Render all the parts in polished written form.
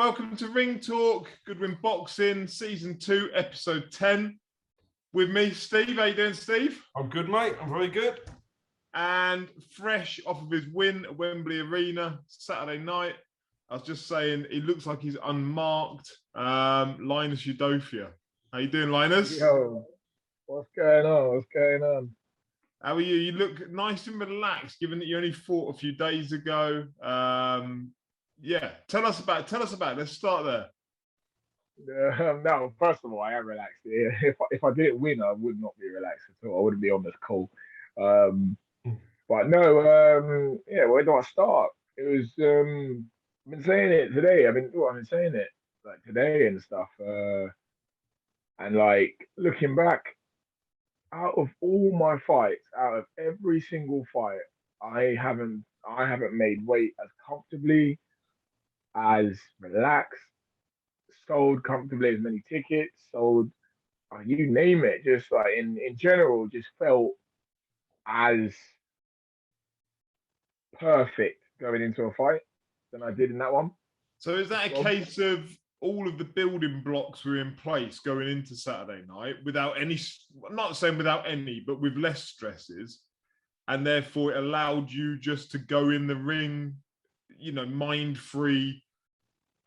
welcome to Ring Talk, Goodwin Boxing, Season 2, Episode 10. With me, Steve. How you doing, Steve? I'm good, mate. I'm very good. And fresh off of his win at Wembley Arena Saturday night, I was just saying, he looks like he's unmarked. Linus Udofia. How you doing, Linus? Yo, what's going on? What's going on? How are you? You look nice and relaxed, given that you only fought a few days ago. Yeah, tell us about it. Let's start there. No, first of all, I am relaxed. If I didn't win, I would not be relaxed at all. I wouldn't be on this call. But no, yeah, where do I start? It was I've been saying it today. I've been saying it like today and stuff. And like looking back, out of all my fights, out of every single fight, I haven't made weight as comfortably, as relaxed, sold comfortably as many tickets, sold you name it, just like in general, just felt as perfect going into a fight than I did in that one. So is that a case of all of the building blocks were in place going into Saturday night without any, I'm not saying without any, but with less stresses, and therefore it allowed you just to go in the ring, you know, mind-free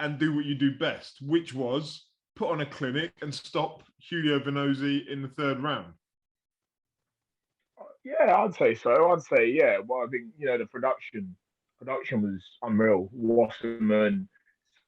and do what you do best, which was put on a clinic and stop Julio Vannozzi in the third round? Yeah, I'd say so. I'd say, yeah. Well, I think, the production was unreal. Wasserman,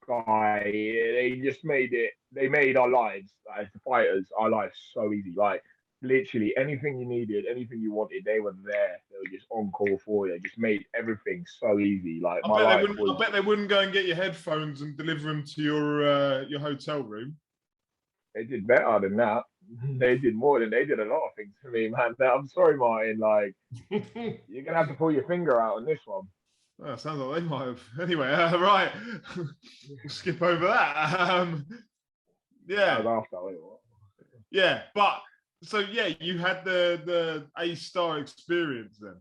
Sky, they made our lives, as the fighters, our lives so easy. Like, literally anything you needed, anything you wanted, they were there. They were just on call for you. Just made everything so easy. Like, I bet they wouldn't go and get your headphones and deliver them to your hotel room. They did better than that. They did more than they did a lot of things for me, man. I'm sorry, Martin. Like, you're gonna have to pull your finger out on this one. Oh, sounds like they might have. Anyway, right. We'll skip over that. Yeah. Yeah, but so yeah, you had the A-star experience then.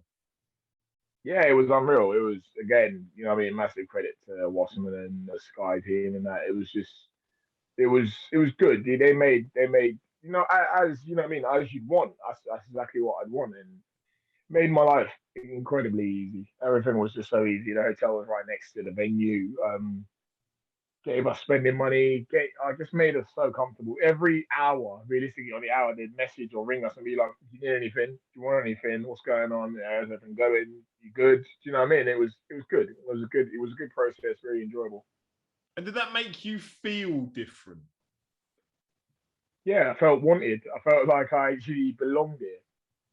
Yeah, it was unreal. It was, again, massive credit to Wasserman and the Sky team and that. It was just, it was good. They made, as as you'd want. That's exactly what I'd want, and made my life incredibly easy. Everything was just so easy. The hotel was right next to the venue. Gave us spending money. I just made us so comfortable. Every hour, realistically, on the hour, they'd message or ring us and be like, "Do you need anything? Do you want anything? What's going on? How's everything going? You good?" Do you know what I mean? It was good. It was a good process. Very enjoyable. And did that make you feel different? Yeah, I felt wanted. I felt like I actually belonged here.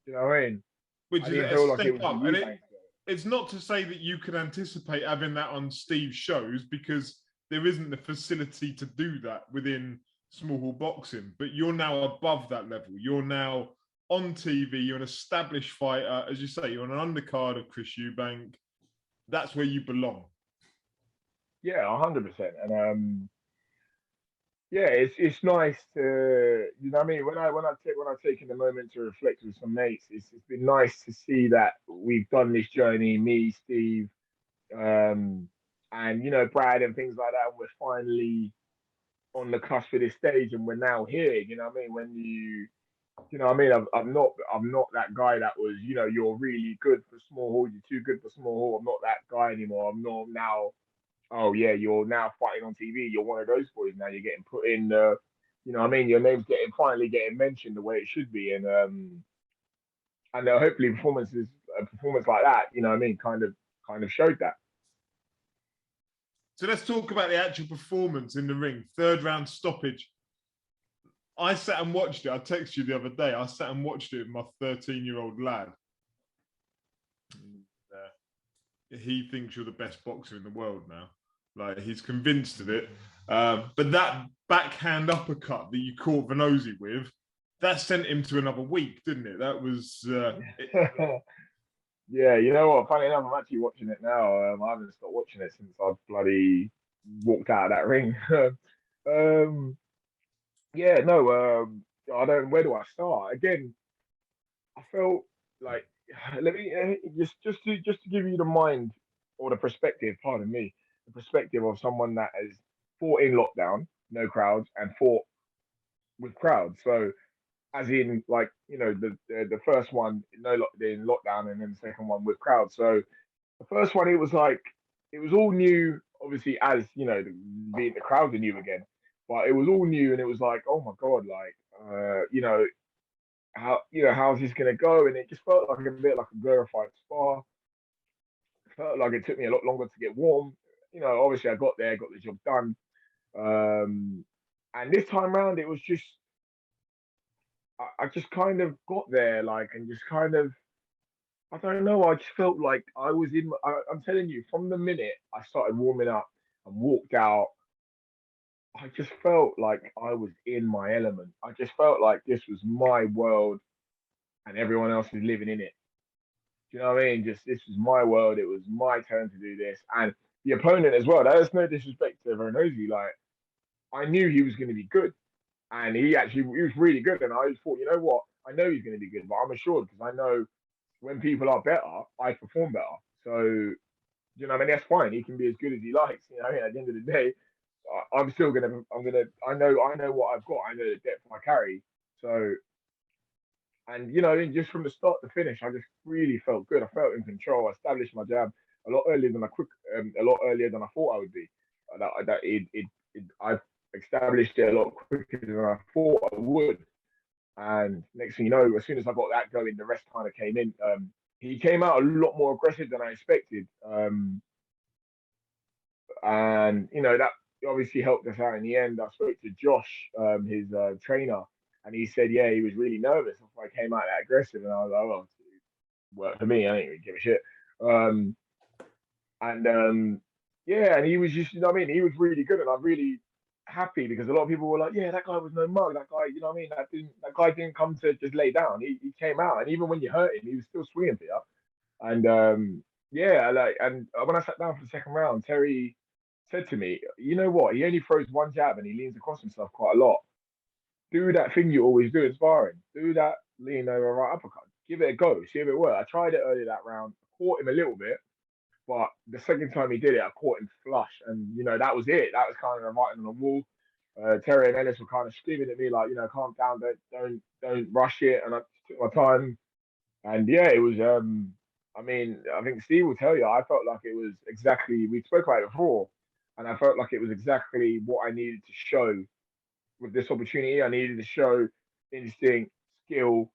Do you know what I mean? Which is a step up. And it's not to say that you can anticipate having that on Steve's shows, because there isn't the facility to do that within small hall boxing. But you're now above that level. You're now on TV. You're an established fighter. As you say, you're on an undercard of Chris Eubank. That's where you belong. Yeah, 100%. And yeah, it's nice to, what I mean, when I've taken the moment to reflect with some mates, it's been nice to see that we've done this journey, me, Steve, and Brad and things like that. And we're finally on the cusp of this stage, and we're now here. You know what I mean? When I'm not that guy that was, you're really good for small hall, you're too good for small hall. I'm not that guy anymore. I'm not now. Oh yeah, you're now fighting on TV. You're one of those boys now. You're getting put in. Your name's finally getting mentioned the way it should be, and hopefully a performance like that. Kind of showed that. So let's talk about the actual performance in the ring. Third round stoppage. I sat and watched it. I texted you the other day. I sat and watched it with my 13-year-old lad. He thinks you're the best boxer in the world now. Like, he's convinced of it. But that backhand uppercut that you caught Vannozzi with, that sent him to another week, didn't it? That was... Yeah, you know what? Funny enough, I'm actually watching it now. I haven't stopped watching it since I bloody walked out of that ring. Yeah, no, I don't... Where do I start? Again, I felt like... Let me just to give you the mind or the perspective, pardon me, the perspective of someone that has fought in lockdown, no crowds, and fought with crowds. So as in like the first one in lockdown, and then the second one with crowds. So the first one, it was like it was all new, obviously, as the crowds are new again, but it was all new, and it was like, oh my god, like how's this gonna go? And it just felt like a bit like a glorified spa. Felt like it took me a lot longer to get warm. Obviously I got there, got the job done. And this time round, it was just I just kind of got there, like, and just kind of, I don't know. I just felt like I was in. I'm telling you, from the minute I started warming up and walked out, I just felt like I was in my element. I just felt like this was my world, and everyone else was living in it. Do you know what I mean? Just this was my world. It was my turn to do this, and the opponent as well. There's no disrespect to Vernosi. Like, I knew he was going to be good, and he was really good. And I just thought, you know what? I know he's going to be good, but I'm assured because I know when people are better, I perform better. So, you know, I mean, that's fine. He can be as good as he likes. You know, at the end of the day, I'm still I know what I've got. I know the depth I carry. So, and just from the start to finish, I just really felt good. I felt in control. I established my jab a lot earlier than I thought I would be. I established it a lot quicker than I thought I would. And next thing you know, as soon as I got that going, the rest kind of came in. He came out a lot more aggressive than I expected. And, that obviously helped us out in the end. I spoke to Josh, his trainer, and he said, yeah, he was really nervous after I came out that aggressive. And I was like, well, it worked for me. I didn't really give a shit. Yeah, and he was just, he was really good. And I'm really happy because a lot of people were like, yeah, that guy was no mug. That guy, that guy didn't come to just lay down. He came out, and even when you hurt him, he was still swinging for you. And and when I sat down for the second round, Terry said to me, you know what? He only throws one jab and he leans across himself quite a lot. Do that thing you always do in sparring. Do that lean over right uppercut. Give it a go. See if it works. I tried it earlier that round. Caught him a little bit. But the second time he did it, I caught him flush, and that was it. That was kind of the writing on the wall. Terry and Ellis were kind of screaming at me like, calm down, don't rush it. And I took my time, and yeah, it was. I think Steve will tell you, I felt like it was exactly, we spoke about it before, and I felt like it was exactly what I needed to show with this opportunity. I needed to show instinct, skill,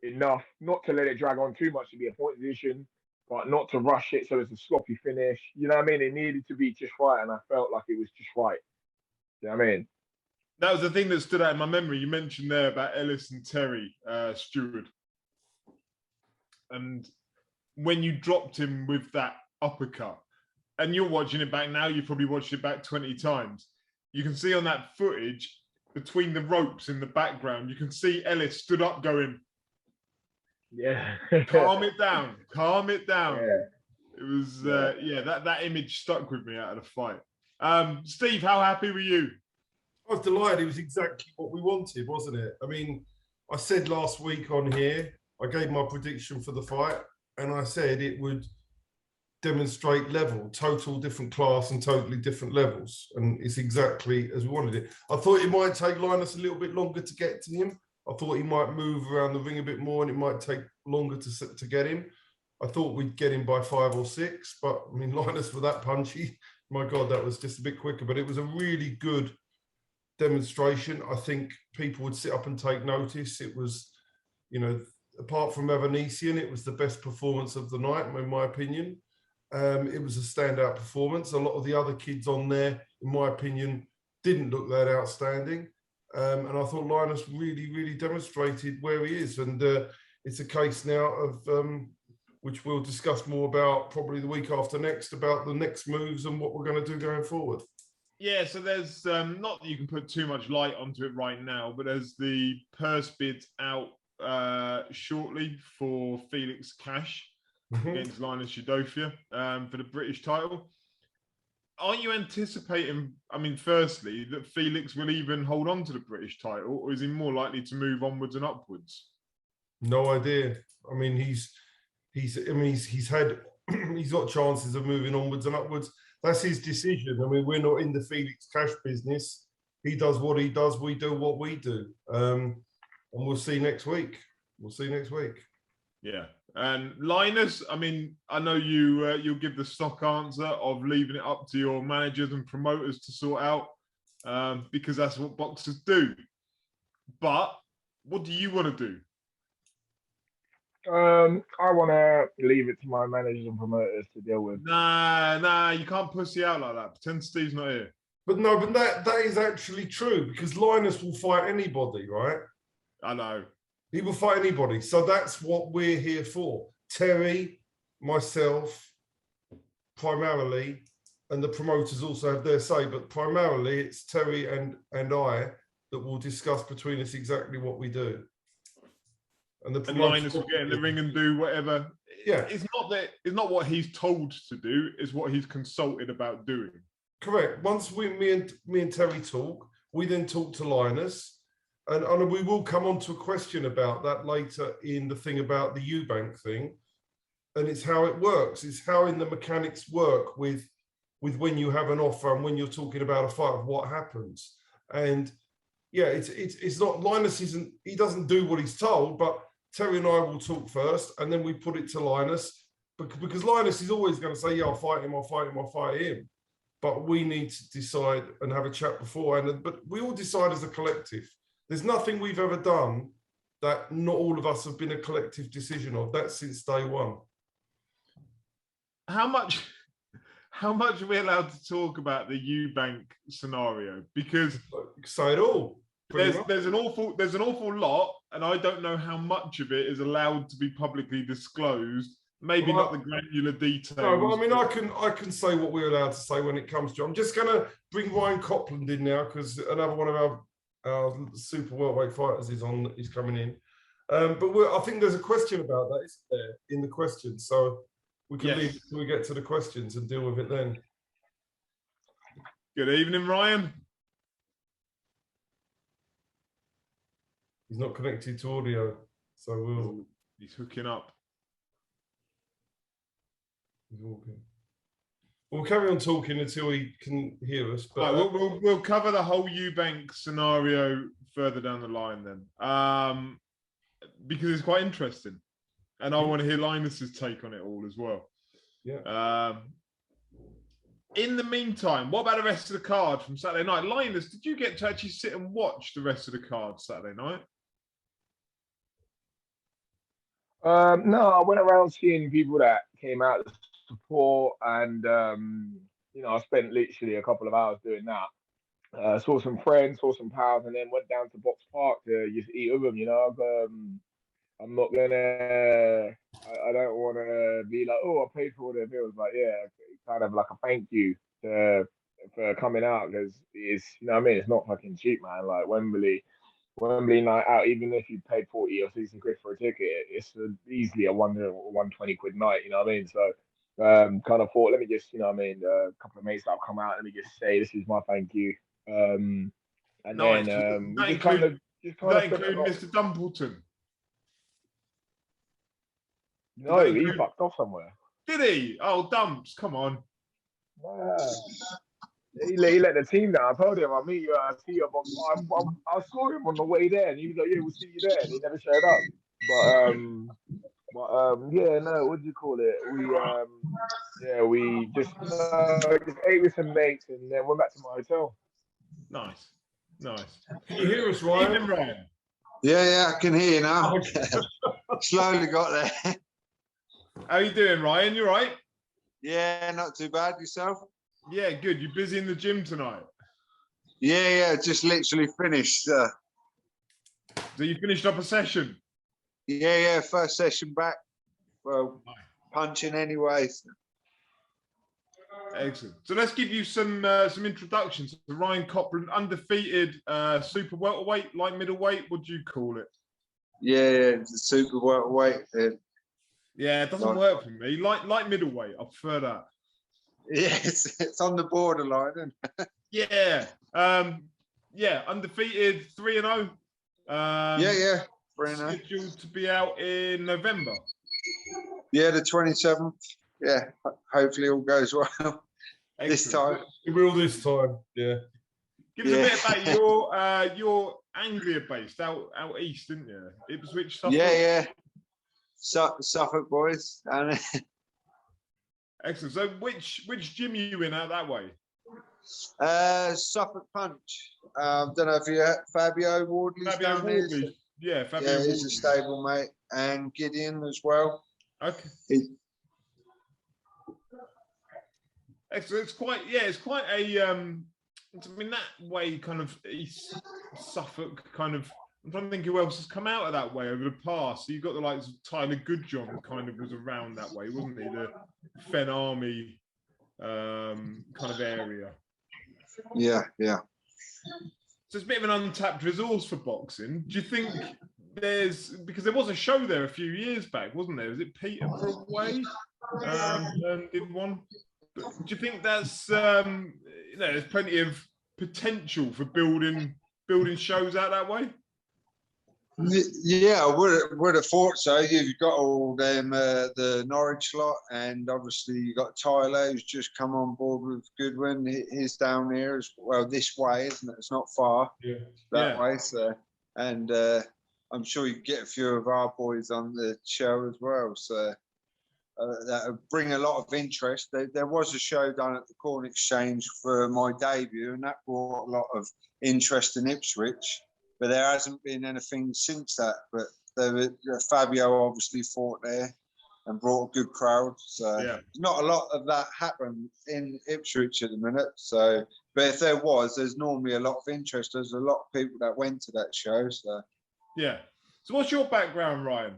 enough not to let it drag on too much to be a point position, but not to rush it so it's a sloppy finish. You know what I mean? It needed to be just right, and I felt like it was just right. You know what I mean? That was the thing that stood out in my memory. You mentioned there about Ellis and Terry Stewart. And when you dropped him with that uppercut, and you're watching it back now, you probably watched it back 20 times. You can see on that footage, between the ropes in the background, you can see Ellis stood up going, yeah, calm it down, calm it down. Yeah. It was, that image stuck with me out of the fight. Steve, how happy were you? I was delighted. It was exactly what we wanted, wasn't it? I mean, I said last week on here, I gave my prediction for the fight, and I said it would demonstrate level, total different class and totally different levels. And it's exactly as we wanted it. I thought it might take Linus a little bit longer to get to him. I thought he might move around the ring a bit more and it might take longer to get him. I thought we'd get him by 5 or 6, but I mean, Linus for that punchy, my God, that was just a bit quicker. But it was a really good demonstration. I think people would sit up and take notice. It was, apart from Evanesian, it was the best performance of the night, in my opinion. It was a standout performance. A lot of the other kids on there, in my opinion, didn't look that outstanding. And I thought Linus really, really demonstrated where he is. And it's a case now of, which we'll discuss more about probably the week after next, about the next moves and what we're going to do going forward. Yeah, so there's, not that you can put too much light onto it right now, but there's the purse bid out shortly for Felix Cash against Linus Udofia for the British title. Are you anticipating, firstly, that Felix will even hold on to the British title, or is he more likely to move onwards and upwards? No idea. I mean, he's got chances of moving onwards and upwards. that's his decision. I mean, we're not in the Felix Cash business. He does what he does. We do what we do. And we'll see next week. We'll see next week. Yeah. And Linus, I mean, I know you'll give the stock answer of leaving it up to your managers and promoters to sort out, because that's what boxers do. But what do you want to do? I want to leave it to my managers and promoters to deal with. Nah, you can't pussy out like that. Pretend Steve's not here. But no, but that is actually true, because Linus will fight anybody, right? I know. He will fight anybody. So that's what we're here for. Terry, myself, primarily, and the promoters also have their say, but primarily it's Terry and I that will discuss between us exactly what we do. And Linus will get in the ring and do whatever. Yeah. It's not what he's told to do, it's what he's consulted about doing. Correct. Once me and Terry talk, we then talk to Linus. And we will come on to a question about that later in the thing about the Eubank thing. And it's how it works. It's how in the mechanics work with when you have an offer and when you're talking about a fight of what happens. And yeah, it's not, Linus he doesn't do what he's told, but Terry and I will talk first and then we put it to Linus because Linus is always going to say, yeah, I'll fight him. But we need to decide and have a chat beforehand. But we all decide as a collective. There's nothing we've ever done that not all of us have been a collective decision of. That's since day one. How much are we allowed to talk about the Eubank scenario? Because say it all. There's an awful lot, and I don't know how much of it is allowed to be publicly disclosed. Maybe not the granular details. No, but I mean, I can say what we're allowed to say when it comes to. I'm just going to bring Ryan Copland in now because another one of our super welterweight fighters is coming in. But I think there's a question about that, isn't there, in the questions? So we can leave it till we get to the questions and deal with it then. Good evening, Ryan. He's not connected to audio, so he's hooking up. He's walking. We'll carry on talking until he can hear us. But we'll cover the whole Eubank scenario further down the line then, because it's quite interesting, and I want to hear Linus's take on it all as well. Yeah. In the meantime, what about the rest of the card from Saturday night? Linus, did you get to actually sit and watch the rest of the card Saturday night? No, I went around seeing people that came out to support, and I spent literally a couple of hours doing that. Saw some friends, saw some pals, and then went down to Box Park to just eat with them. I'm not gonna. I don't want to be like, oh, I paid for all their meals. Like, yeah, kind of like a thank you for coming out, because it's, it's not fucking cheap, man. Like Wembley night out, even if you paid 40 or 60 quid for a ticket, it's easily a 120 quid night. You know what I mean? So kind of thought, let me just, a couple of mates that have come out, let me just say this is my thank you. And nice. then that include Mr. Dumpleton. No, he fucked off somewhere. Did he? Oh, Dumps, come on. He let the team down. I told him I'll meet you. I'll see you. I saw him on the way there, and he was like, "Yeah, we'll see you there." And he never showed up. Yeah, no. What do you call it? We just ate with some mates and then went back to my hotel. Nice. Can you hear us, Ryan? Evening, Ryan. Yeah, I can hear you now. Slowly got there. How you doing, Ryan? You right? Yeah, not too bad. Yourself? Yeah, good. You busy in the gym tonight? Yeah, just literally finished. So you finished up a session? Yeah, first session back. Well, punching anyways. Excellent. So let's give you some introductions. So Ryan Copland, undefeated super welterweight, light middleweight. What do you call it? Yeah, the super welterweight. Yeah, it doesn't work for me. Light middleweight, I prefer that. Yes, it's on the borderline, isn't it? Yeah. Undefeated, 3-0. Yeah, 3-0. Scheduled to be out in November. Yeah, the 27th. Yeah, hopefully all goes well. this time. He will this time. Yeah. Give us a bit about your Anglia based out east, didn't you? Ipswich, Suffolk. Yeah. Suffolk boys. And Excellent. So which gym are you in out that way? Suffolk Punch. Don't know if you Fabio Wardley's down there. Yeah, Fabio yeah, Wardley. he's a stable mate, and Gideon as well. Okay. Excellent. It's quite a I mean that way kind of East Suffolk kind of. I'm trying to think who else has come out of that way over the past. So you've got the likes of Tyler Goodjohn kind of was around that way, wasn't he? The Fen Army kind of area. Yeah. So it's a bit of an untapped resource for boxing. Do you think because there was a show there a few years back, wasn't there? Was it Peterborough Way? Did one? But do you think that's there's plenty of potential for building shows out that way? Yeah, I would have thought so. You've got all them, the Norwich lot, and obviously you got Tyler, who's just come on board with Goodwin. He's down here as well, this way, isn't it? It's not far that way. So, and I'm sure you get a few of our boys on the show as well. So that would bring a lot of interest. There was a show done at the Corn Exchange for my debut, and that brought a lot of interest in Ipswich. But there hasn't been anything since that. But Fabio obviously fought there and brought a good crowd. So not a lot of that happened in Ipswich at the minute. So, but if there was, there's normally a lot of interest. There's a lot of people that went to that show. So yeah. So what's your background, Ryan?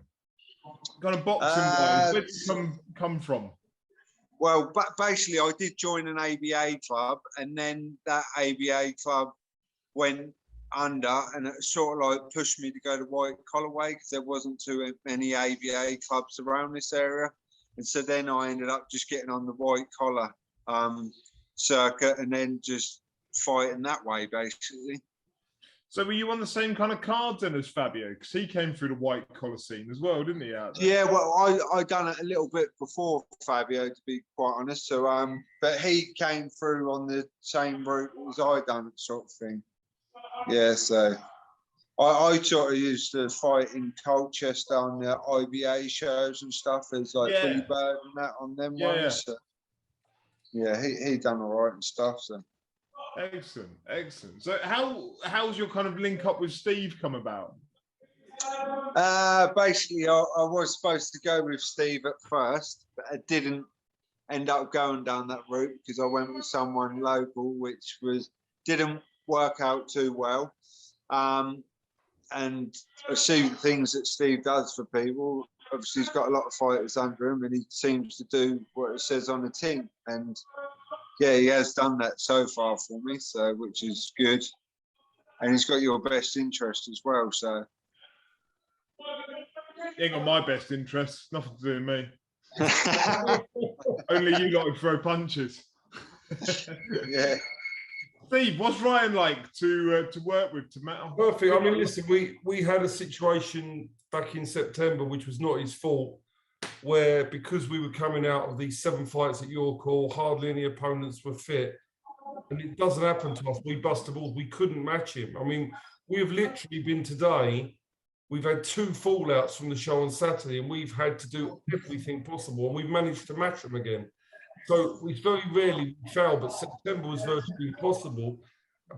Kind of boxing wise, where did you come from? Well, basically, I did join an ABA club, and then that ABA club went under, and it sort of like pushed me to go to white collar way because there wasn't too many ABA clubs around this area, and so then I ended up just getting on the white collar circuit and then just fighting that way basically. So were you on the same kind of cards then as Fabio? Because he came through the white collar scene as well, didn't he? Out there? Yeah, well, I done it a little bit before Fabio, to be quite honest. So, but he came through on the same route as I done, sort of thing. Yeah, so I sort of used to fight in Colchester on the IBA shows and stuff as like Billy Bird and that on them ones. So, yeah, he done all right and stuff. So. Excellent. So how's your kind of link up with Steve come about? Basically, I was supposed to go with Steve at first, but I didn't end up going down that route because I went with someone local, which didn't work out too well. And I see things that Steve does for people. Obviously, he's got a lot of fighters under him, and he seems to do what it says on the tin. And yeah, he has done that so far for me, so which is good. And he's got your best interest as well, so. He ain't got my best interest, nothing to do with me. Only you lot throw punches. Yeah. Steve, what's Ryan like to work with, to Matt? Perfect. I mean, listen, we had a situation back in September, which was not his fault, where because we were coming out of these 7 fights at York Hall, hardly any opponents were fit. And it doesn't happen to us. We busted balls. We couldn't match him. I mean, we have literally been today, we've had 2 fallouts from the show on Saturday, and we've had to do everything possible, and we've managed to match them again. So we very rarely fail, but September was virtually impossible.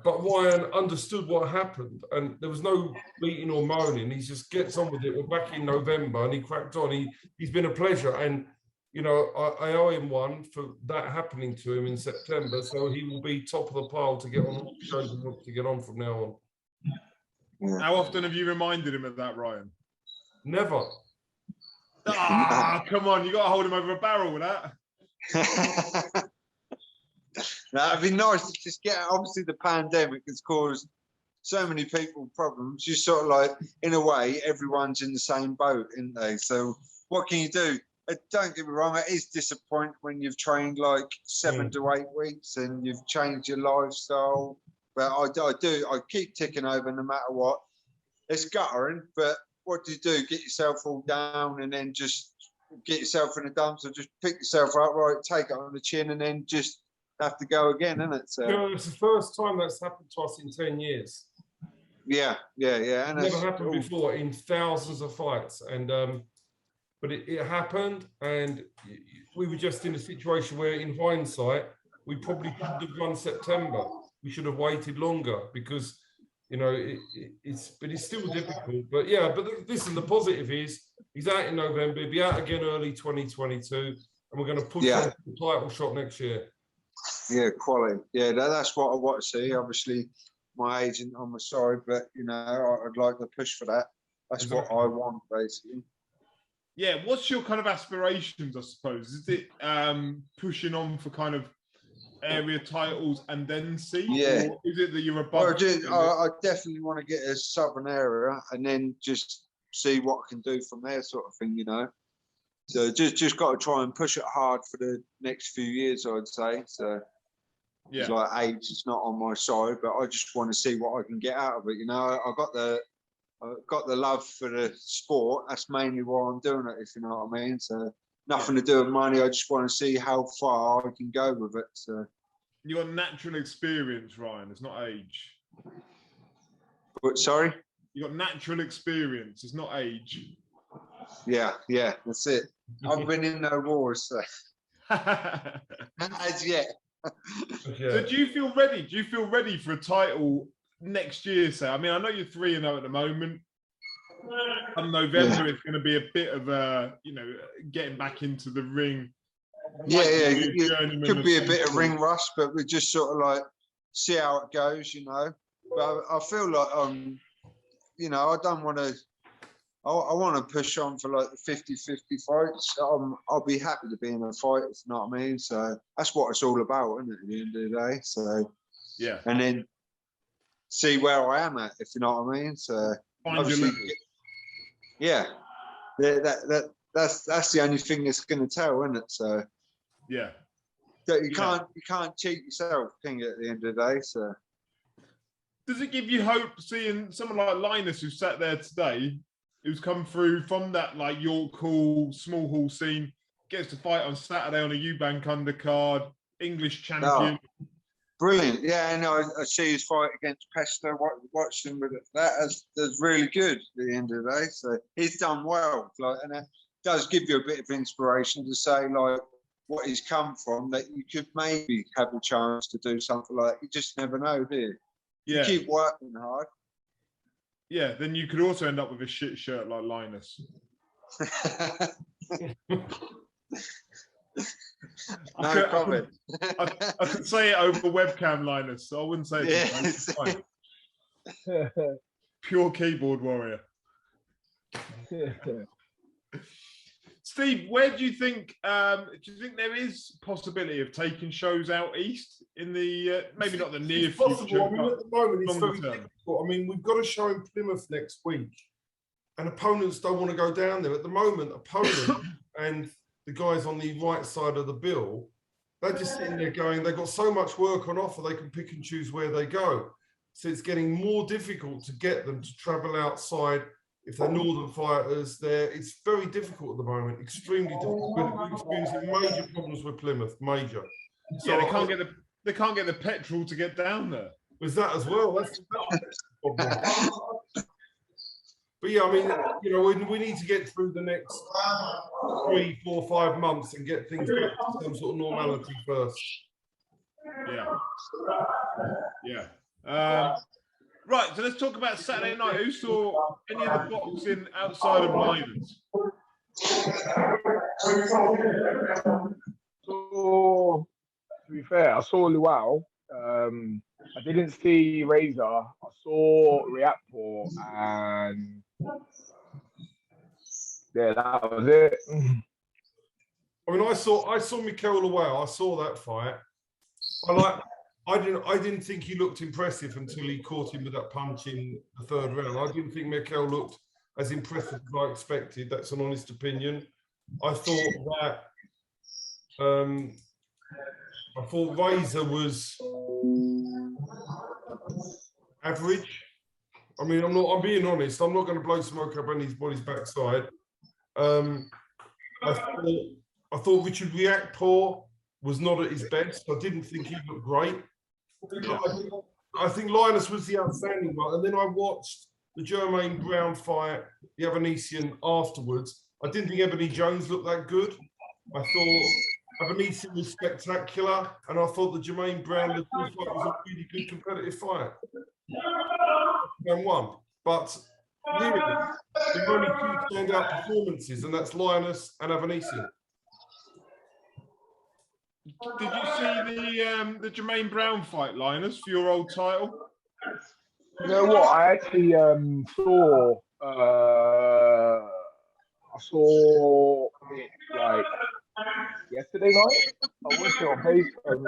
But Ryan understood what happened, and there was no beating or moaning. He just gets on with it. We're back in November, and he cracked on. He's been a pleasure, and you know I owe him one for that happening to him in September. So he will be top of the pile to get on all the shows and want to get on from now on. How often have you reminded him of that, Ryan? Never. Come on, you got to hold him over a barrel with that. Now, it'd be nice to just get. Obviously, the pandemic has caused so many people problems. You sort of like, in a way, everyone's in the same boat, isn't they? So, what can you do? Don't get me wrong, it is disappointing when you've trained like 7 to 8 weeks and you've changed your lifestyle. But I keep ticking over no matter what. It's guttering, but what do? Get yourself all down and then just get yourself in the dumps, or just pick yourself up, right, take it on the chin, and then just have to go again, isn't it? So You know, it's the first time that's happened to us in 10 years. yeah. And Never happened before in thousands of fights, and but it happened, and we were just in a situation where, in hindsight, we probably shouldn't have run September. We should have waited longer because, you know, it's still difficult. But yeah, but listen, the positive is he's out in November, he'll be out again early 2022, and we're going to push on to the title shot next year. Yeah, quality. Yeah, that's what I want to see. Obviously, my agent on my side, but you know, I'd like to push for that. That's what I want, basically. Yeah, what's your kind of aspirations, I suppose? Is it pushing on for kind of area titles and then see? Yeah. Or is it that you're above? I definitely want to get a southern area and then just see what I can do from there, sort of thing, you know. So just got to try and push it hard for the next few years, I'd say. So it's like age is not on my side, but I just want to see what I can get out of it. You know, I've got the love for the sport. That's mainly why I'm doing it, if you know what I mean. So nothing to do with money. I just want to see how far I can go with it. So you got natural experience, Ryan. It's not age. But sorry, you got natural experience. It's not age. Yeah, that's it. I've been in no wars, so. As yet. So do you feel ready? Do you feel ready for a title next year? Say, I mean, I know you're 3-0 at the moment. Come November, it's going to be a bit of a, you know, getting back into the ring. It could be a bit of ring rust, but we just sort of like see how it goes, you know. But I feel like, you know, I don't want to. I want to push on for like the 50-50 fights. I'll be happy to be in a fight, if you know what I mean. So that's what it's all about, isn't it, at the end of the day? So yeah, and then see where I am at, if you know what I mean. So obviously, yeah, that's the only thing that's going to tell, isn't it? So yeah, you can't cheat yourself, can you? At the end of the day, so does it give you hope seeing someone like Linus who sat there today? Who's come through from that like York Hall, small hall scene, gets to fight on Saturday on a Eubank undercard, English champion. Oh, brilliant. Yeah, and I see his fight against Pesta, watched him with it. That's really good at the end of the day. So he's done well. Like, and it does give you a bit of inspiration to say, like, what he's come from, that you could maybe have a chance to do something like that. You just never know, do you? You keep working hard. Yeah, then you could also end up with a shit shirt like Linus. No comment. I could say it over webcam, Linus, so I wouldn't say it. Yeah. Pure keyboard warrior. Steve, where do you think there is possibility of taking shows out east in the maybe not the near future? I mean, at the moment it's very difficult. I mean, we've got a show in Plymouth next week, and opponents don't want to go down there. At the moment, opponent and the guys on the right side of the bill, they're just sitting there going, they've got so much work on offer, they can pick and choose where they go. So it's getting more difficult to get them to travel outside. If they're northern fighters, it's very difficult at the moment, extremely difficult. We're experiencing major problems with Plymouth, major. So yeah, they can't get the petrol to get down there. Was that as well? That's the problem. But yeah, I mean, you know, we need to get through the next 3, 4, 5 months and get things back to some sort of normality first. Yeah. Right, so let's talk about Saturday night. Who saw any of the boxing outside of Linus? So, to be fair, I saw Luau. I didn't see Razor. I saw Riappo, and yeah, that was it. I mean, I saw Mikel Luau. I saw that fight. I didn't think he looked impressive until he caught him with that punch in the 3rd round. I didn't think Mikel looked as impressive as I expected. That's an honest opinion. I thought Razor was average. I mean, I'm being honest. I'm not going to blow smoke up anybody's backside. I thought Richard Riakpo was not at his best. I didn't think he looked great. Yeah. I think Linus was the outstanding one. And then I watched the Jermaine Brown fight, the Evanesian, afterwards. I didn't think Ebony Jones looked that good. I thought Evanesian was spectacular, and I thought the Jermaine Brown fight was a really good competitive fight. And won. But really, there were only two standout performances, and that's Linus and Evanesian. Did you see the Jermaine Brown fight, Linus, for your old title? You know what? I actually saw. I saw it like yesterday night. I watched it on Facebook.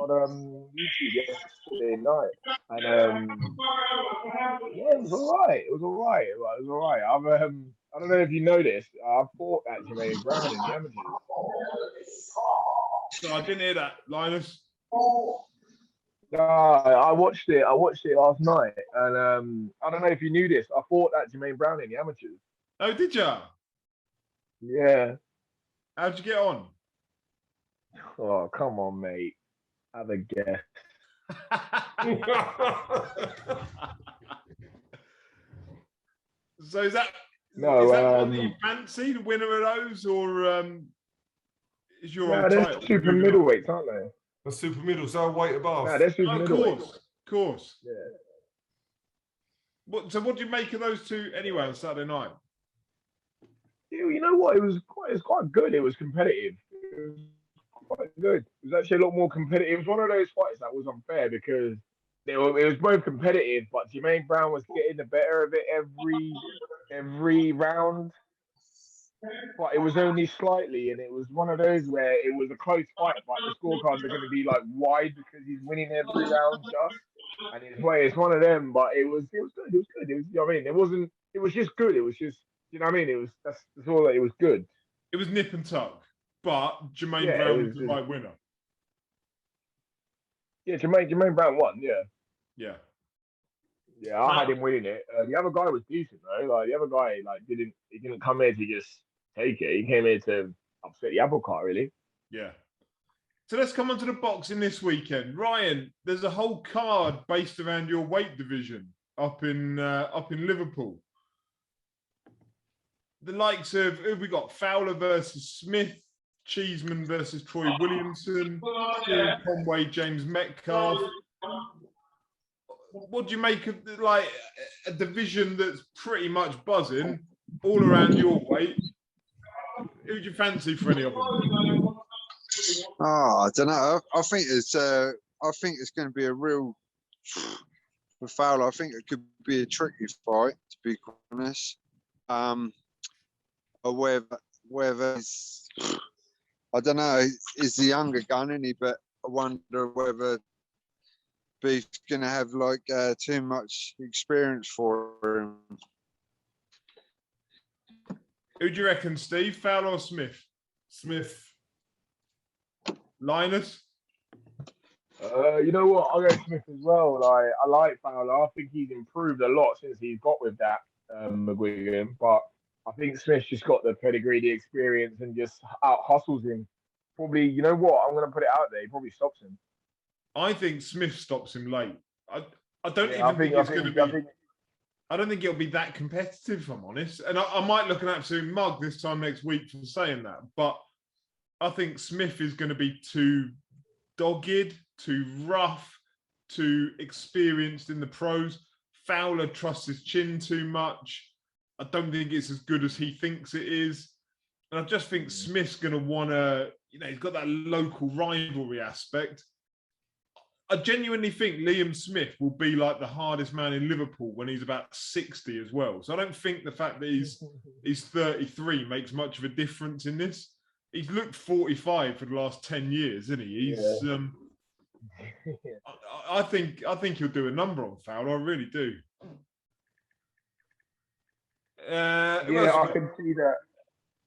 on YouTube yesterday night, and yeah, it was alright. It was alright. It was alright. I don't know if you noticed. I fought that Jermaine Brown in the amateurs. So I didn't hear that, Linus. I watched it. I watched it last night, and I don't know if you knew this. I fought that Jermaine Brown in the amateurs. Oh, did you? Yeah. How'd you get on? Oh, come on, mate. Have a guess. So is that one that you fancy, the winner of those, or is your old title? They're super middleweights, aren't they? The super middle, so weight above. No, they're super middleweights. Of course. Yeah. So what do you make of those two anyway on Saturday night? You know what? It was quite good. It was competitive. It was quite good. It was actually a lot more competitive. It was one of those fights that was unfair because it was both competitive, but Jermaine Brown was getting the better of it every round. But it was only slightly, and it was one of those where it was a close fight, but the scorecards are going to be like wide because he's winning every round just. And it's one of them, but it was good. It was good. It was, you know what I mean? It was just good. It was just, you know what I mean? That's all that it was good. It was nip and tuck, but Jermaine Brown was the right winner. Yeah, Jermaine Brown won. Yeah. Yeah, I had him winning it. The other guy was decent though. Like the other guy, didn't come here to just take it. He came here to upset the apple cart, really. Yeah. So let's come on to the boxing this weekend. Ryan, there's a whole card based around your weight division up in Liverpool. The likes of who we got? Fowler versus Smith, Cheeseman versus Troy Williamson, Conway, James Metcalf. What do you make of like a division that's pretty much buzzing all around your weight? Who do you fancy for any of them? I don't know. I think it's going to be a real for Fowler. I think it could be a tricky fight, to be honest. Or whether I don't know. He's the younger gun, isn't he? But I wonder whether Beef's going to have too much experience for him. Who do you reckon, Steve? Fowler or Smith? Smith. Linus? You know what? I'll go Smith as well. I like Fowler. I think he's improved a lot since he's got with that McGuigan. But I think Smith's just got the pedigree, the experience, and just out hustles him. Probably, you know what? I'm going to put it out there. He probably stops him. I think Smith stops him late. I don't think it's going to be. I don't think it'll be that competitive, if I'm honest. And I might look an absolute mug this time next week for saying that. But I think Smith is going to be too dogged, too rough, too experienced in the pros. Fowler trusts his chin too much. I don't think it's as good as he thinks it is. And I just think Smith's going to want to, he's got that local rivalry aspect. I genuinely think Liam Smith will be like the hardest man in Liverpool when he's about 60 as well. So I don't think the fact that he's 33 makes much of a difference in this. He's looked 45 for the last 10 years, isn't he? I think he'll do a number on Fowler. I really do. I can see that.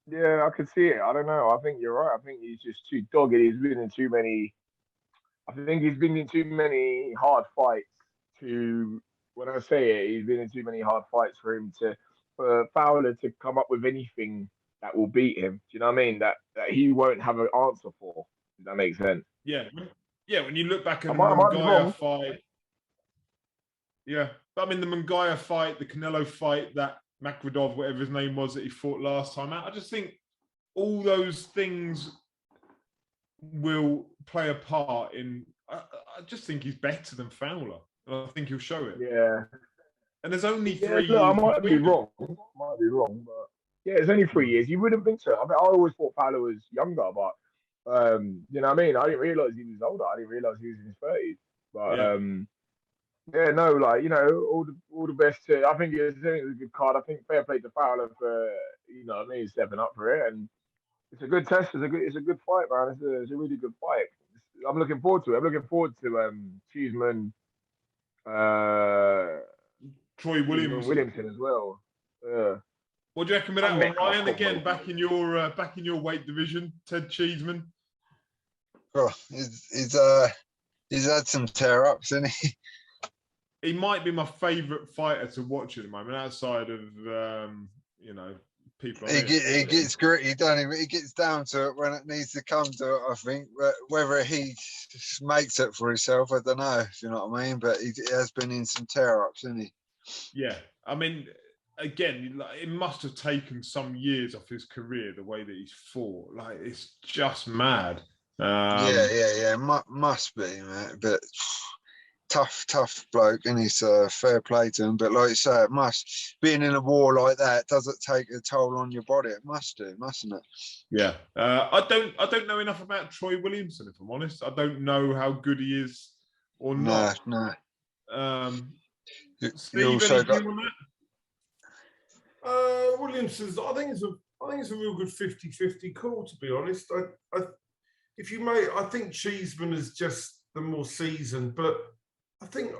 Yeah, I can see it. I don't know. I think you're right. I think he's just too dogged. He's been in too many. I think he's been in too many hard fights when I say it, he's been in too many hard fights for Fowler to come up with anything that will beat him. Do you know what I mean? That he won't have an answer for. that makes sense. Yeah, yeah. When you look back at I the might be Munguia wrong. fight, yeah, but I mean the Munguia fight, the Canelo fight, that Makradov, whatever his name was that he fought last time out. I just think all those things will play a part in. I just think he's better than Fowler, and I think he'll show it. Yeah. And there's only Yeah, 3 look, years. I might be wrong. Might be wrong, but yeah, it's only 3 years. You wouldn't think so. I mean, I always thought Fowler was younger, but you know what I mean? I didn't realise he was older. I didn't realise he was in his 30s. But yeah, no, like, you know, all the best to. I think it was a good card. I think fair play to Fowler for, you know what I mean, stepping up for it, and it's a good test. It's a good fight, man. It's a really good fight. I'm looking forward to it. I'm looking forward to Cheeseman, Troy Williamson as well. Yeah. What do you reckon with that one, Metcalf, Ryan? Again, back in your weight division, Ted Cheeseman. Oh, he's had some tear ups, isn't he? He might be my favourite fighter to watch at the moment, outside of you know, people. He gets gritty, doesn't he? He gets down to it when it needs to come to it, I think. But whether he makes it for himself, I don't know, if you know what I mean. But he has been in some tear-ups, hasn't he? Yeah. I mean, again, it must have taken some years off his career, the way that he's fought. Like, it's just mad. Yeah. Must be, man. But tough bloke, and he's fair play to him. But like you say, it must, being in a war like that, does it take a toll on your body? It must do, mustn't it? Yeah. I don't know enough about Troy Williamson, if I'm honest. I don't know how good he is or not. No. Steve, anything on that? Williamson's. I think it's a real good 50-50 call, to be honest. I think Cheeseman is just the more seasoned, but I think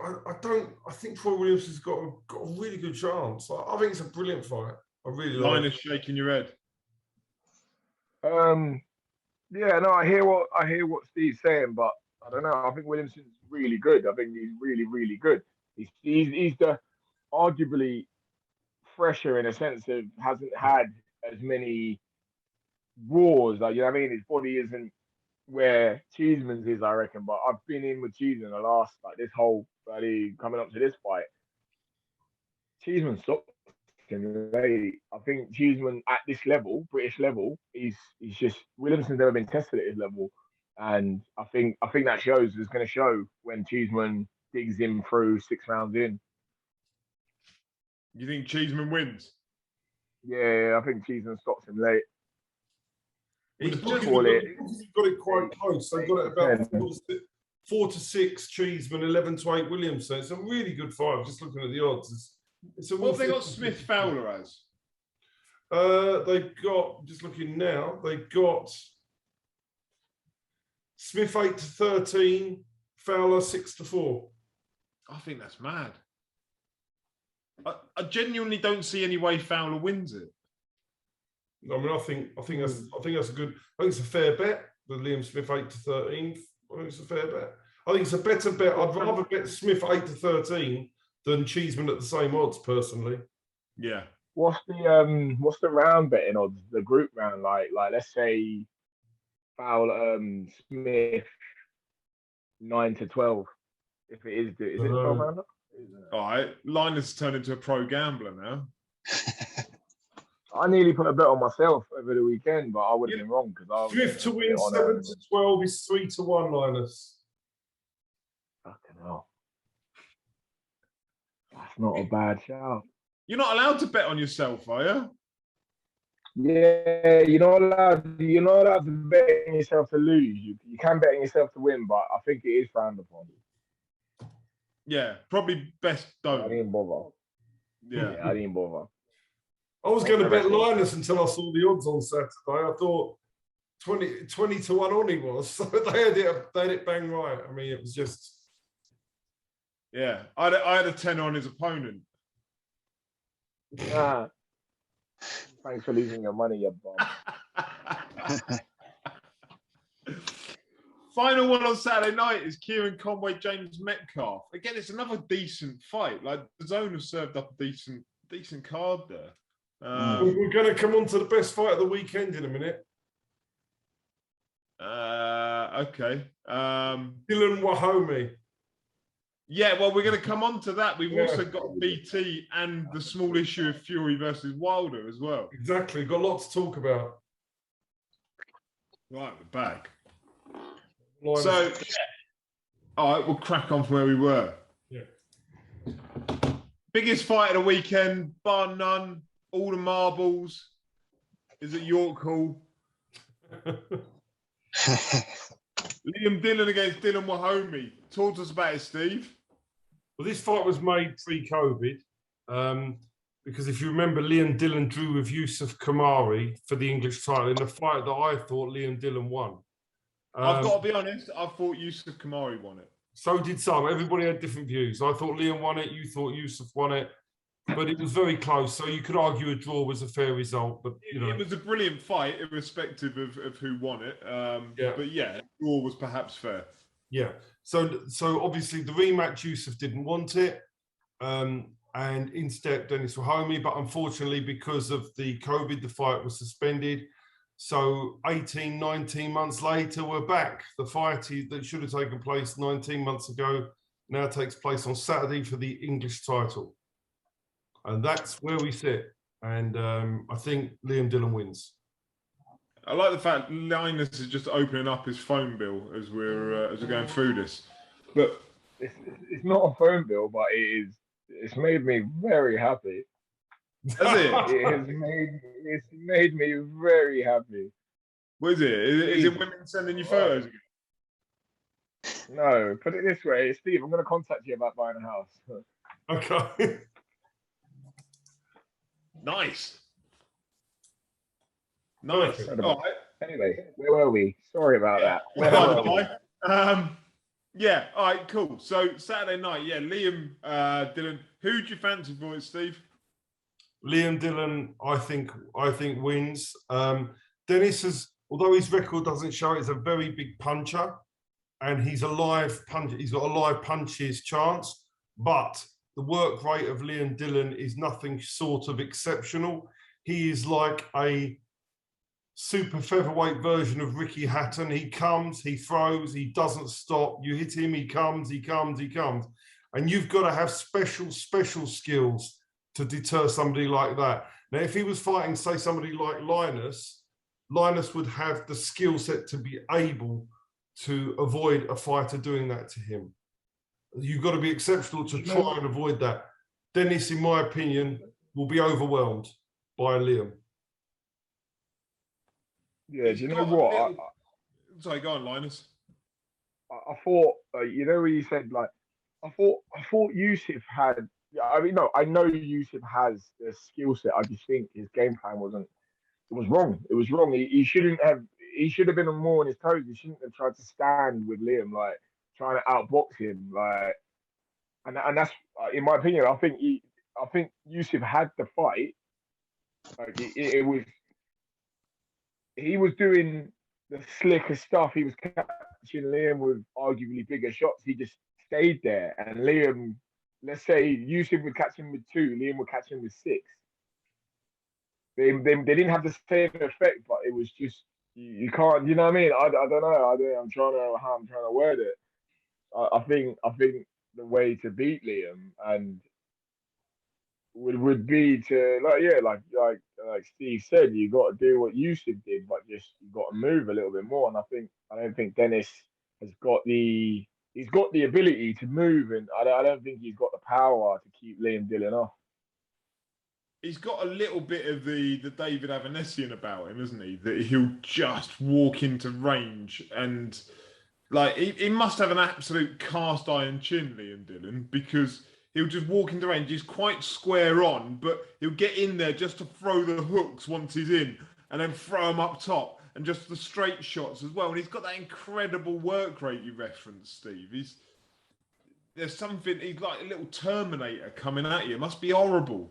Troy Williamson's got a really good chance. I think it's a brilliant fight. I really like. Linus shaking your head. Yeah, no, I hear what Steve's saying, but I don't know. I think Williamson's really good. I think he's really, really good. He's the arguably fresher in a sense of hasn't had as many wars. Like, you know what I mean? His body isn't where Cheeseman's is, I reckon. But I've been in with Cheeseman the last, like, this whole coming up to this fight. Cheeseman stopped him late. I think Cheeseman at this level, British level, he's just, Williamson's never been tested at his level, and I think that shows. It's going to show when Cheeseman digs him through 6 rounds in. You think Cheeseman wins? Yeah, I think Cheeseman stops him late. He's got it quite close. They've got it about 4-6 Cheeseman, 11-8 Williamson. It's a really good fight. I'm just looking at the odds. What have they got Smith Fowler as? They've got, just looking now, they've got Smith 8-13, Fowler 6-4. I think that's mad. I genuinely don't see any way Fowler wins it. I mean, I think that's a good. I think it's a fair bet. The Liam Smith 8-13. I think it's a fair bet. I think it's a better bet. I'd rather bet Smith 8-13 than Cheeseman at the same odds, personally. Yeah. What's the round betting odds? The group round, like let's say Fowler Smith 9-12. If it is it 12 rounder? All right, Linus turned into a pro gambler now. I nearly put a bet on myself over the weekend, but I would have been wrong because I was Smith to win 7-12 is 3-1, Linus. Fucking hell. That's not a bad shout. You're not allowed to bet on yourself, are you? Yeah, you're not allowed to bet on yourself to lose. You can bet on yourself to win, but I think it is frowned upon. Yeah, probably best don't. I didn't bother. Yeah, I didn't bother. I was going to bet Linus until I saw the odds on Saturday. I thought 20-1 on he was. So they had it bang right. I mean, it was just. Yeah, I had a 10 on his opponent. Thanks for losing your money, you bum. Final one on Saturday night is Kieran Conway, James Metcalf. Again, it's another decent fight. Like, the Zone have served up a decent card there. We're going to come on to the best fight of the weekend in a minute. Okay. Dylan Wahome. Yeah, well, we're going to come on to that. We've also got BT and the small issue of Fury versus Wilder as well. Exactly. Got a lot to talk about. Right, we're back. Linus. So, yeah. All right, we'll crack on from where we were. Yeah. Biggest fight of the weekend, bar none. All the marbles is at York Hall. Liam Dillon against Dylan Wahome. Talk to us about it, Steve. Well, this fight was made pre-COVID because if you remember, Liam Dillon drew with Yusuf Kamari for the English title in a fight that I thought Liam Dillon won. I've got to be honest, I thought Yusuf Kamari won it. So did some. Everybody had different views. I thought Liam won it. You thought Yusuf won it. But it was very close. So you could argue a draw was a fair result. But you know, it was a brilliant fight, irrespective of who won it. But yeah, draw was perhaps fair. Yeah. So obviously the rematch, Yusuf didn't want it. And in stepped Dennis Wahome. But unfortunately, because of the COVID, the fight was suspended. So 18, 19 months later, we're back. The fight that should have taken place 19 months ago now takes place on Saturday for the English title. And that's where we sit. And I think Liam Dillon wins. I like the fact Linus is just opening up his phone bill as we're going through this. But it's not a phone bill, but it's made me very happy. Has it? It's made me very happy. What is it? Is it women sending you photos again? No, put it this way, Steve, I'm going to contact you about buying a house. Okay. Nice. All right. Anyway, where were we? Sorry about that. Yeah, all right, cool. So Saturday night, yeah, Liam Dillon. Who do you fancy for it, Steve? Liam Dillon, I think wins. Dennis has, although his record doesn't show it, is a very big puncher, and he's a live puncher. He's got a live punches chance, but the work rate of Liam Dillon is nothing short of exceptional. He is like a super featherweight version of Ricky Hatton. He comes, he throws, he doesn't stop. You hit him, he comes. And you've got to have special skills to deter somebody like that. Now, if he was fighting, say, somebody like Linus would have the skill set to be able to avoid a fighter doing that to him. You've got to be exceptional to try and avoid that. Dennis, in my opinion, will be overwhelmed by Liam. Yeah, do you know what? Sorry, go on, Linus. I thought, you know, when you said, like, I thought Yusuf had. I mean, no, I know Yusuf has the skill set. I just think his game plan was wrong. It was wrong. He should have been more on his toes. He shouldn't have tried to stand with Liam, like trying to outbox him, like. And that's, in my opinion, I think Yusuf had the fight. Like he was doing the slicker stuff. He was catching Liam with arguably bigger shots. He just stayed there, and Liam. Let's say Yusuf would catch him with 2, Liam would catch him with 6. They didn't have the same effect, but it was just you can't. You know what I mean? I don't know. I'm trying to word it. I think the way to beat Liam and would be to like Steve said, you got to do what Yusuf did, but just you got to move a little bit more. And I don't think Dennis has got the. He's got the ability to move, and I don't think he's got the power to keep Liam Dillon off. He's got a little bit of the David Avanesian about him, isn't he? That he'll just walk into range, and like he must have an absolute cast iron chin, Liam Dillon, because he'll just walk into range. He's quite square on, but he'll get in there just to throw the hooks once he's in, and then throw them up top. And just the straight shots as well. And he's got that incredible work rate you referenced, Steve. There's something, he's like a little Terminator coming at you. It must be horrible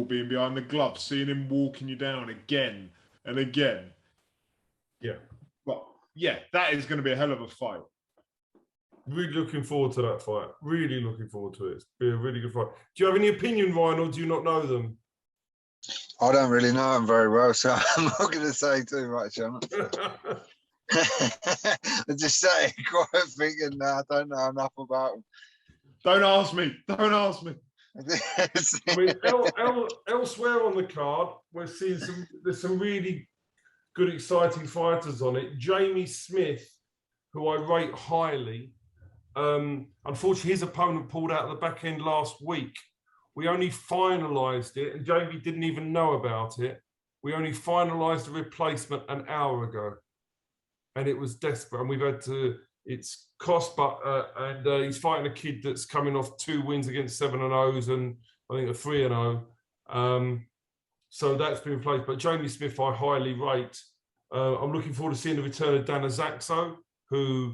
being behind the glove, seeing him walking you down again and again. Yeah. But yeah, that is going to be a hell of a fight. Really looking forward to that fight. Really looking forward to it. It's be a really good fight. Do you have any opinion, Ryan, or do you not know them? I don't really know him very well, so I'm not going to say too much on it. I just sat here quiet thinking, nah, I don't know enough about them. Don't ask me. Don't ask me. I mean, elsewhere on the card, we're seeing there's some really good, exciting fighters on it. Jamie Smith, who I rate highly. Unfortunately, his opponent pulled out at the back end last week. We only finalised it, and Jamie didn't even know about it. We only finalised the replacement an hour ago, and it was desperate. And we've had to. It's cost, but he's fighting a kid that's coming off 2 wins against 7-0s and I think a 3-0. So that's been replaced. But Jamie Smith, I highly rate. I'm looking forward to seeing the return of Dana Zaxo, who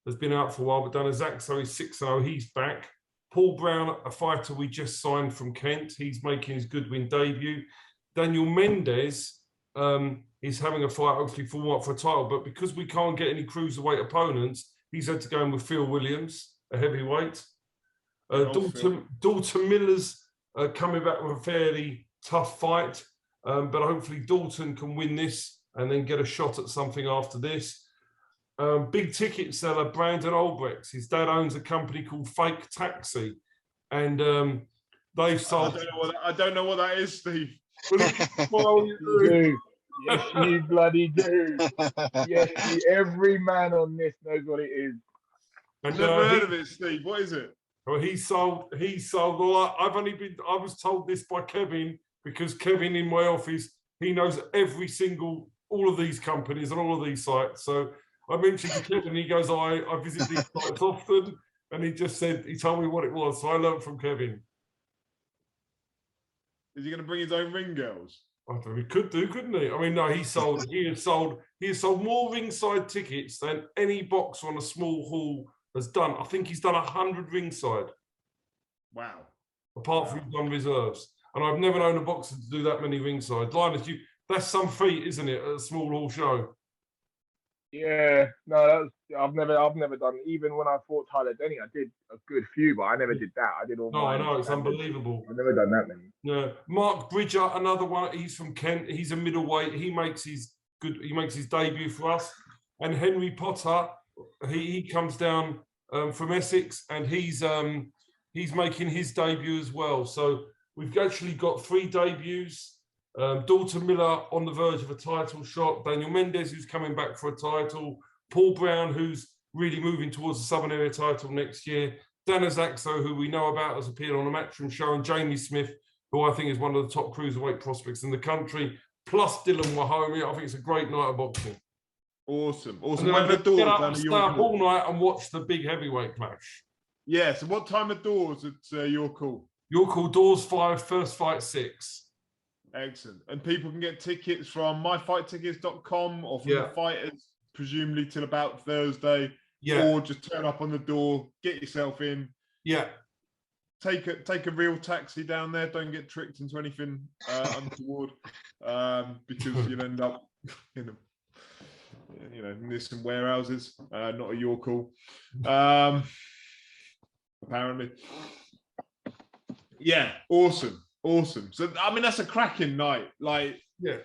has been out for a while, but Dana Zaxo is 6-0. He's back. Paul Brown, a fighter we just signed from Kent. He's making his Goodwin debut. Daniel Mendes is having a fight, hopefully for a title, but because we can't get any cruiserweight opponents, he's had to go in with Phil Williams, a heavyweight. Dalton Miller's coming back with a fairly tough fight, but hopefully Dalton can win this and then get a shot at something after this. Big ticket seller Brandon Olbrecht. His dad owns a company called Fake Taxi, and they've sold. I don't know what that is, Steve. Well, you do. Yes, you bloody do. Yes, every man on this knows what it is. I've never heard of it, Steve. What is it? Well, he sold. Well, I was told this by Kevin, because Kevin in my office, he knows all of these companies and all of these sites. So I mentioned to Kevin, he goes, I visit these sites often, and he told me what it was. So I learned from Kevin. Is he going to bring his own ring girls? I thought he could do, couldn't he? I mean, no, he has sold more ringside tickets than any boxer on a small hall has done. I think he's done 100 ringside. Wow. Apart from he's done reserves. And I've never known a boxer to do that many ringside. Linus, that's some feat, isn't it, at a small hall show? Yeah, no, I've never done. Even when I fought Tyler Denny, I did a good few, but I never did that. I did all. No, I know, it's unbelievable. I've never done that many. No, Mark Bridger, another one. He's from Kent. He's a middleweight. He makes his debut for us. And Henry Potter, he comes down from Essex, and he's making his debut as well. So we've actually got 3 debuts. Dalton Miller on the verge of a title shot. Daniel Mendes, who's coming back for a title. Paul Brown, who's really moving towards the Southern Area title next year. Dana Zaxo, who we know about, has appeared on a Matchroom show. And Jamie Smith, who I think is one of the top cruiserweight prospects in the country. Plus Dylan Wahomey. I think it's a great night of boxing. Awesome. When the doors get up and stay up all night and watch the big heavyweight clash. Yeah, so what time of doors at your call? Your call, doors 5, first fight 6. Excellent. And people can get tickets from myfighttickets.com or from the fighters, presumably till about Thursday. Yeah. Or just turn up on the door, get yourself in. Yeah. Take a real taxi down there. Don't get tricked into anything untoward, because you'll end up in some warehouses. Not a your call. Apparently. Yeah. Awesome. So, I mean, that's a cracking night. Like, yeah,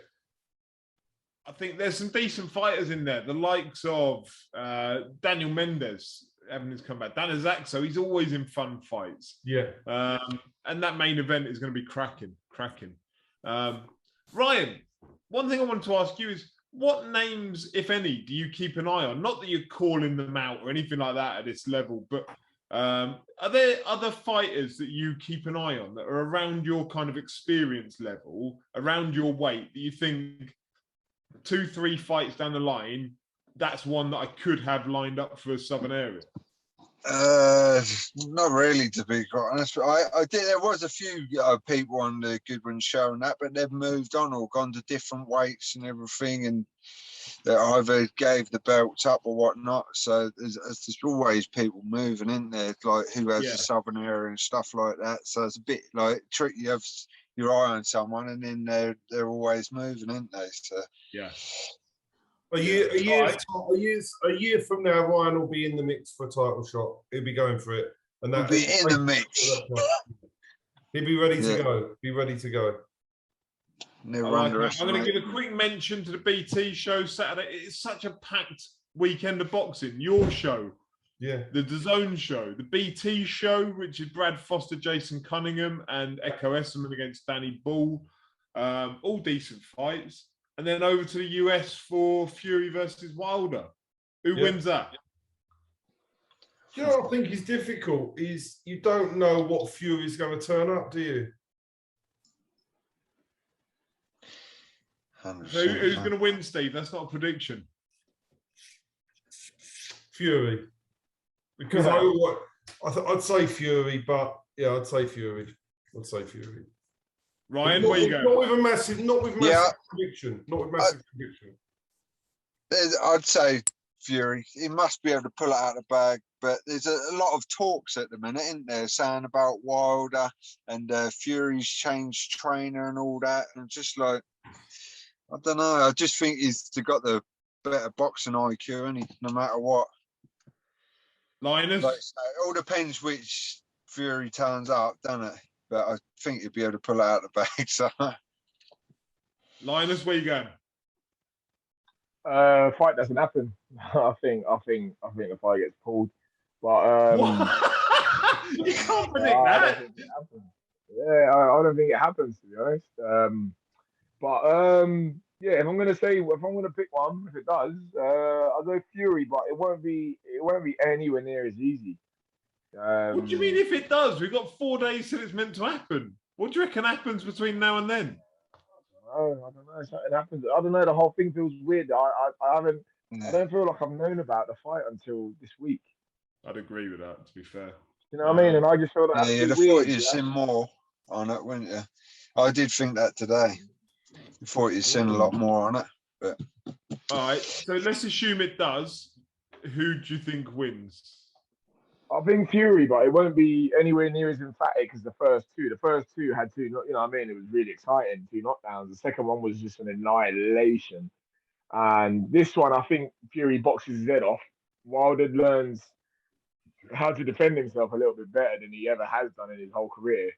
I think there's some decent fighters in there. The likes of Daniel Mendes having his comeback. Dana Zaxo, he's always in fun fights. Yeah. And that main event is going to be cracking. Ryan, one thing I wanted to ask you is, what names, if any, do you keep an eye on? Not that you're calling them out or anything like that at this level, but are there other fighters that you keep an eye on that are around your kind of experience level, around your weight, that you think 2-3 fights down the line, that's one that I could have lined up for a Southern Area? Not really, to be quite honest. I did. There was a few people on the Goodwin show and that, but they've moved on or gone to different weights and everything, and they either gave the belts up or whatnot. So there's always people moving in there, like who has the Southern Area and stuff like that. So it's a bit like tricky. You have your eye on someone, and then they're always moving, aren't they? So yeah. A year from now, Ryan will be in the mix for a title shot. He'll be going for it, and that'll be in the mix. He'll be ready to go. Never I like that. I'm underestimate. going to give a quick mention to the BT show Saturday. It's such a packed weekend of boxing. Your show, Yeah. the DAZN show, the BT show, which is Brad Foster, Jason Cunningham, and Echo Esserman against Danny Ball. All decent fights. And then over to the US for Fury versus Wilder. Who wins that? Do you know what I think is difficult? Is you don't know what Fury's going to turn up, do you? So who's going to win, Steve? That's not a prediction. Fury. Because I'd say Fury, but yeah, I'd say Fury. Ryan, not, where you going? Not with massive prediction. Not with massive prediction. I'd say Fury. He must be able to pull it out of the bag, but there's a lot of talks at the minute, isn't there, saying about Wilder and Fury's changed trainer and all that, and just like, I don't know. I just think he's got the better boxing IQ, and no matter what. Linus? Like, it all depends which Fury turns up, doesn't it? But I think he'd be able to pull it out of the bag. So, Linus, where you going? Fight doesn't happen. I think the fight gets pulled. But you can't predict that. I don't think it happens. Yeah, I don't think it happens, to be honest. Yeah, if I'm gonna pick one, if it does, I'll go Fury, but it won't be anywhere near as easy. What do you mean if it does? We've got 4 days till it's meant to happen. What do you reckon happens between now and then? I don't know. Something happens. I don't know. The whole thing feels weird. I haven't. I don't feel like I've known about the fight until this week. I'd agree with that, to be fair. You know what I mean? And I just feel like you'd have thought you'd seen more on it, wouldn't you? I did think that today. I thought you'd seen a lot more on it. But all right, so let's assume it does. Who do you think wins? I think Fury, but it won't be anywhere near as emphatic as the first two. The first two had two, you know what I mean? It was really exciting, 2 knockdowns. The second one was just an annihilation. And this one, I think Fury boxes his head off. Wilder learns how to defend himself a little bit better than he ever has done in his whole career.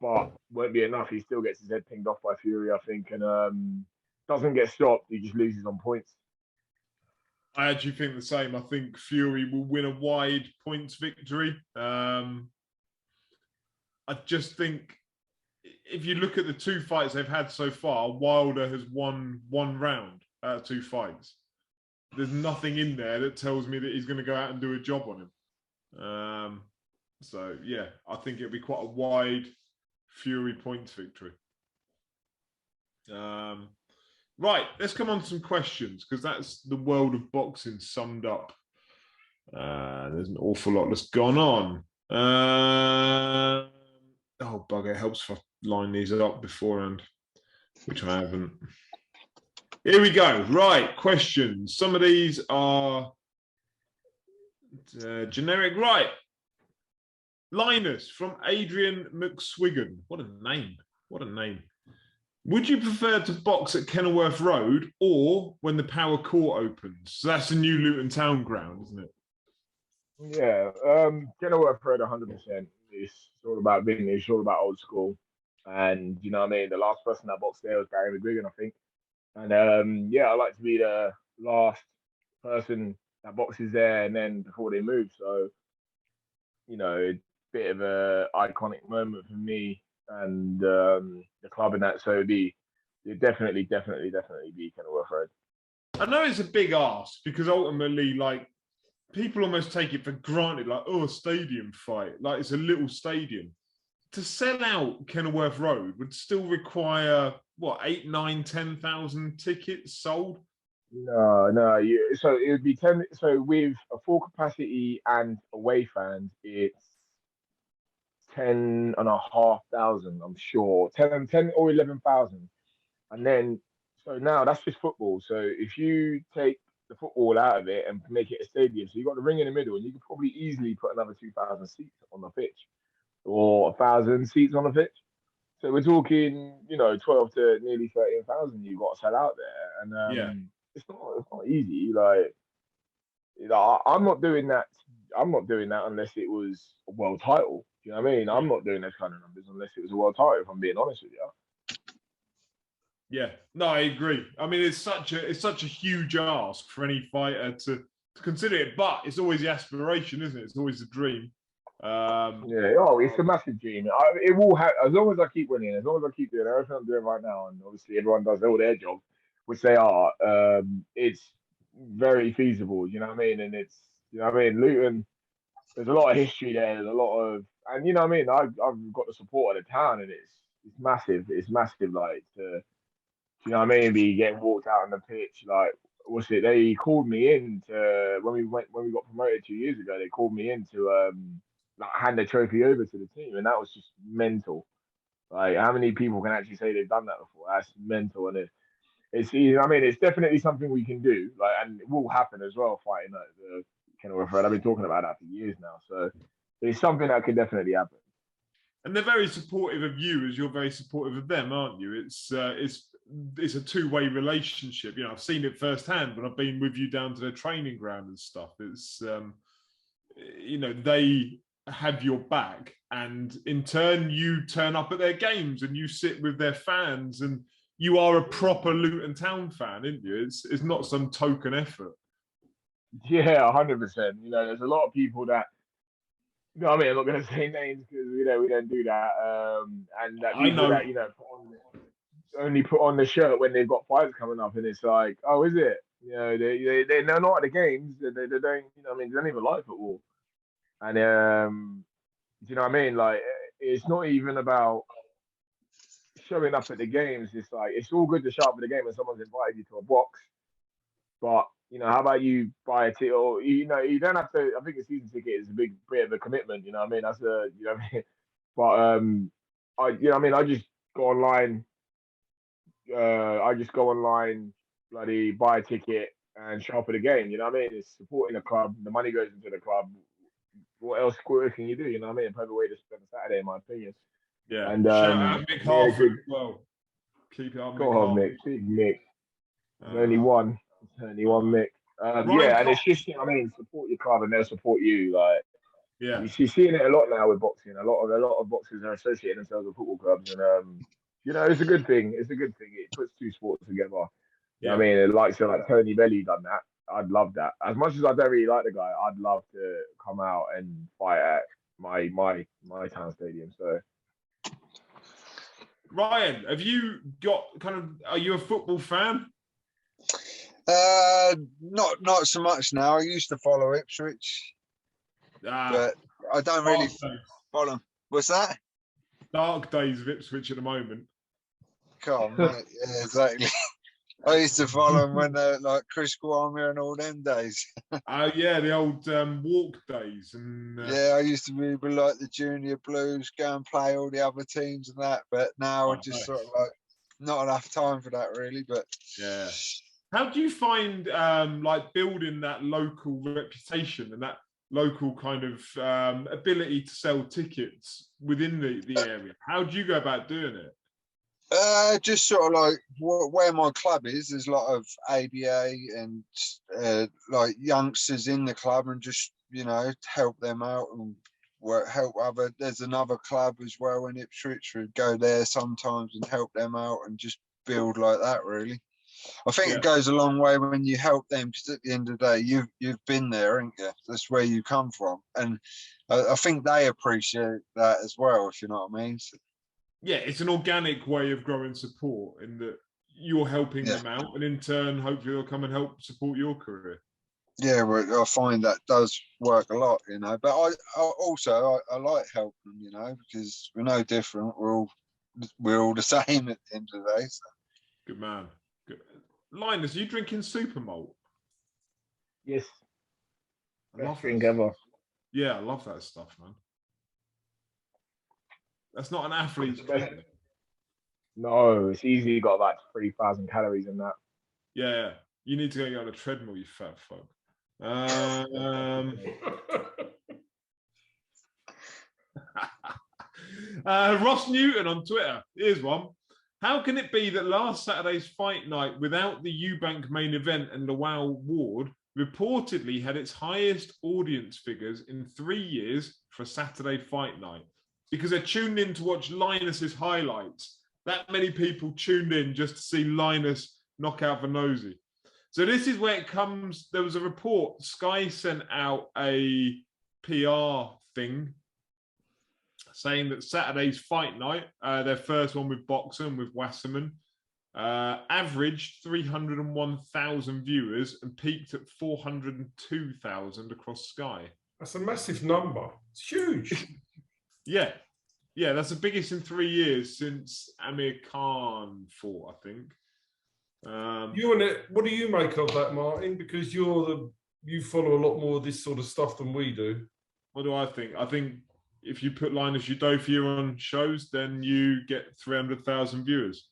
But won't be enough. He still gets his head pinged off by Fury, I think, and doesn't get stopped. He just loses on points. I actually think the same. I think Fury will win a wide points victory. I just think if you look at the 2 fights they've had so far, Wilder has won 1 round out of 2 fights. There's nothing in there that tells me that he's going to go out and do a job on him. So, yeah, I think it'll be quite a wide Fury points victory. Right, let's come on to some questions because that's the world of boxing summed up. There's an awful lot that's gone on. Oh, bugger, it helps if I line these up beforehand, which I haven't. Here we go. Right, questions. Some of these are generic. Right. Linus from Adrian McSwiggan. What a name. What a name. Would you prefer to box at Kenilworth Road or when the Power Court opens? So that's the new Luton Town ground, isn't it? Yeah, Kenilworth Road 100%. It's all about vintage, it's all about old school. And you know what I mean? The last person that boxed there was Barry McGuigan, I think. And yeah, I like to be the last person that boxes there and then before they move. So, you know, a bit of a iconic moment for me and the club and that. So it'd definitely be Kenilworth Road. I know it's a big ask because ultimately, like, people almost take it for granted, like, oh, a stadium fight, like it's a little stadium. To sell out Kenilworth Road would still require what, 8, 9, 10,000 tickets sold? No. So it would be 10. So with a full capacity and away fans, it's 10,500. I'm sure 10 or 11,000. And then so now that's just football. So if you take the football out of it and make it a stadium, so you've got the ring in the middle, and you could probably easily put another 2,000 seats on the pitch, or 1,000 seats on the pitch. So we're talking, 12 to nearly 13,000 you've got to sell out there, and it's not easy. Like, I'm not doing that. I'm not doing that unless it was a world title. Do you know what I mean? I'm not doing those kind of numbers unless it was a world title. If I'm being honest with you. Yeah, no, I agree. I mean, it's such a huge ask for any fighter to consider it, but it's always the aspiration, isn't it? It's always the dream. Yeah, oh, it's a massive dream. It will have, as long as I keep winning, as long as I keep doing everything I'm doing right now, and obviously everyone does all their job, which they are. It's very feasible. You know what I mean? And it's, you know what I mean. Luton, there's a lot of history there. There's a lot of, and you know what I mean. I've got the support of the town, and it's massive. It's massive. Like, you know what I mean? Be getting walked out on the pitch. Like, what's it? They called me in to when we got promoted 2 years ago. They called me in to like hand the trophy over to the team, and that was just mental. Like, how many people can actually say they've done that before? That's mental, and it's you know what I mean, it's definitely something we can do. Like, and it will happen as well. Fighting like the Kenilworth Road. I've been talking about that for years now, so it's something that could definitely happen. And they're very supportive of you as you're very supportive of them, aren't you? It's a two-way relationship. You know, I've seen it firsthand when I've been with you down to the training ground and stuff. It's you know, they have your back, and in turn you turn up at their games and you sit with their fans, and you are a proper Luton Town fan, aren't you? It's not some token effort. Yeah, 100%. You know, there's a lot of people that, you know what I mean, I'm not going to say names because we don't do that. And that I people know. that, you know, only put on the shirt when they've got fights coming up, and it's like, oh, is it? You know, they're not at the games. They don't, you know what I mean, they don't even like football. And do you know what I mean? Like, it's not even about showing up at the games. It's like, it's all good to show up at the game when someone's invited you to a box, but you know, how about you buy a ticket? Or you know, you don't have to. I think a season ticket is a big bit of a commitment. You know what I mean? That's a, you know what I mean. But I, you know what I mean. I just go online. Bloody buy a ticket and show up at the game. You know what I mean? It's supporting the club. The money goes into the club. What else can you do? You know what I mean? A perfect way to spend a Saturday, in my opinion. Yeah. And shout out Mick Harford as well. Keep it up, go Mick on, Harford. Mick. Big Mick. Only one. Only one Mick. Yeah, and it's just, you know what I mean, support your club and they'll support you. Like, yeah, you're seeing it a lot now with boxing. A lot of boxers are associating themselves with football clubs, and you know, it's a good thing. It's a good thing. It puts two sports together. You know what I mean? It likes like Tony Belly done that. I'd love that. As much as I don't really like the guy, I'd love to come out and fight at my town stadium. So, Ryan, have you got are you a football fan? Not so much now. I used to follow Ipswich, but I don't really follow. What's that? Dark days of Ipswich at the moment. Come on, mate. Yeah, exactly. I used to follow them when they're like Chris Kwame and all them days. Yeah, the old walk days. And yeah, I used to be like the Junior Blues, go and play all the other teams and that. But now I just sort of like not enough time for that really. But yeah. How do you find like building that local reputation and that local kind of ability to sell tickets within the area? How do you go about doing it? Just sort of like where my club is, there's a lot of ABA and like youngsters in the club, and just, you know, help them out and help other. There's another club as well in Ipswich. Would go there sometimes and help them out and just build like that really. I think it goes a long way when you help them, because at the end of the day, you've been there, haven't you? That's where you come from, and I think they appreciate that as well, if you know what I mean. So, yeah, it's an organic way of growing support in that you're helping them out, and in turn, hopefully they'll come and help support your career. Yeah, well, I find that does work a lot, you know. But I also like helping them, you know, because we're no different. We're all the same at the end of the day. So. Good man. Good. Linus, are you drinking super malt? Yes. Best drink ever. Yeah, I love that stuff, man. That's not an athlete's drink. No, it's easy. Got about 3,000 calories in that. Yeah, you need to go get on a treadmill, you fat fuck. Ross Newton on Twitter. Here's one. How can it be that last Saturday's fight night without the Eubank main event and Lowell Ward reportedly had its highest audience figures in 3 years for a Saturday fight night? Because they're tuned in to watch Linus's highlights that many people tuned in just to see Linus knock out Vannozzi. So this is where it comes. There was a report. Sky sent out a PR thing saying that Saturday's fight night, their first one with Boxer and with Wasserman, averaged 301,000 viewers and peaked at 402,000 across Sky. That's a massive number. It's huge. Yeah. Yeah, that's the biggest in 3 years since Amir Khan fought, I think. What do you make of that, Martin? Because you follow a lot more of this sort of stuff than we do. What do I think? I think if you put Linus Udofia on shows, then you get 300,000 viewers.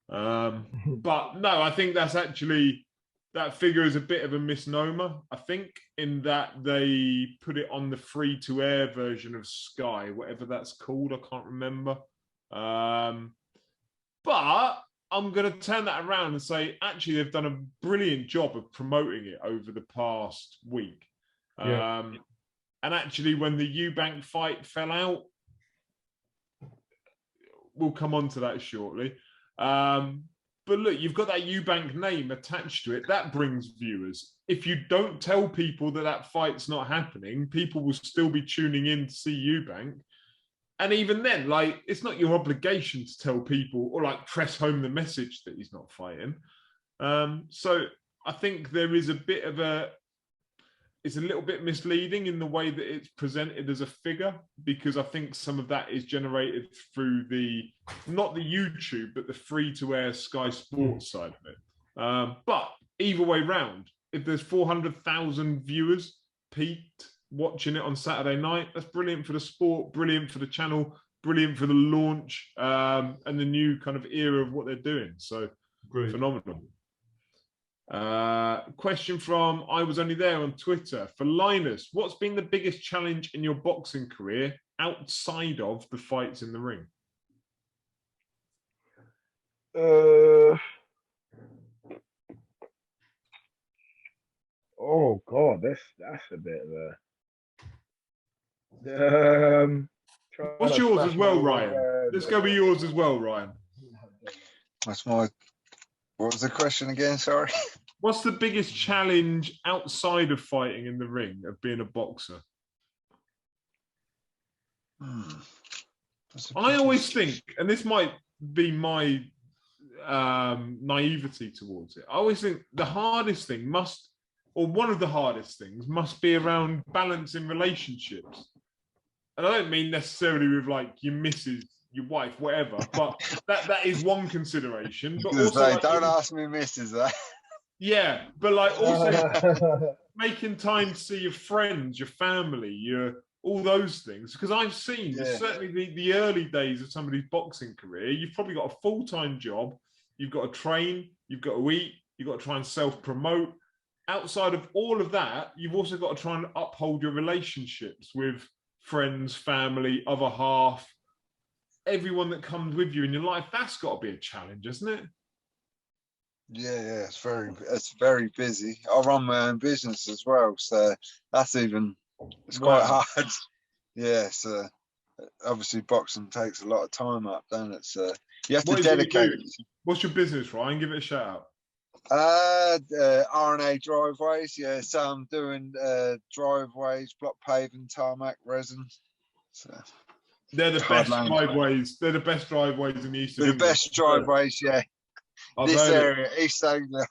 But no, I think that figure is a bit of a misnomer. I think in that they put it on the free-to-air version of Sky, whatever that's called. I can't remember. But I'm going to turn that around and say, actually, they've done a brilliant job of promoting it over the past week. Yeah. And actually, when the Eubank fight fell out, we'll come on to that shortly. But look, you've got that Eubank name attached to it. That brings viewers. If you don't tell people that fight's not happening, people will still be tuning in to see Eubank. And even then, like, it's not your obligation to tell people or like press home the message that he's not fighting. So I think there is it's a little bit misleading in the way that it's presented as a figure, because I think some of that is generated through not the YouTube, but the free-to-air Sky Sports side of it. But either way round, if there's 400,000 viewers peaked watching it on Saturday night, that's brilliant for the sport, brilliant for the channel, brilliant for the launch and the new kind of era of what they're doing. So Great. Phenomenal. Question from I Was Only There on Twitter. For Linus, what's been the biggest challenge in your boxing career outside of the fights in the ring? Oh God, that's a bit of a. What's yours as well, Ryan? Let's go with yours as well, Ryan. What was the question again? Sorry. What's the biggest challenge outside of fighting in the ring of being a boxer? I always think, and this might be my naivety towards it, I always think the hardest thing one of the hardest things must be around balancing relationships. And I don't mean necessarily with like your missus, your wife, whatever, but that is one consideration. But also, like, don't ask me missus that. Yeah, but like also making time to see your friends, your family, all those things. Because I've seen certainly the early days of somebody's boxing career, you've probably got a full-time job, you've got to train, you've got to eat, you've got to try and self-promote. Outside of all of that, you've also got to try and uphold your relationships with friends, family, other half, everyone that comes with you in your life. That's got to be a challenge, isn't it? Yeah, it's very busy. I run my own business as well, so it's quite hard. Yeah, so obviously boxing takes a lot of time up, doesn't it? So you have to dedicate. What's your business, Ryan? Give it a shout out. RNA driveways. Yeah, so I'm doing driveways, block paving, tarmac, resin. So they're the best driveways. They're the best driveways in the east of England. The best driveways, yeah. This area, East Anglia.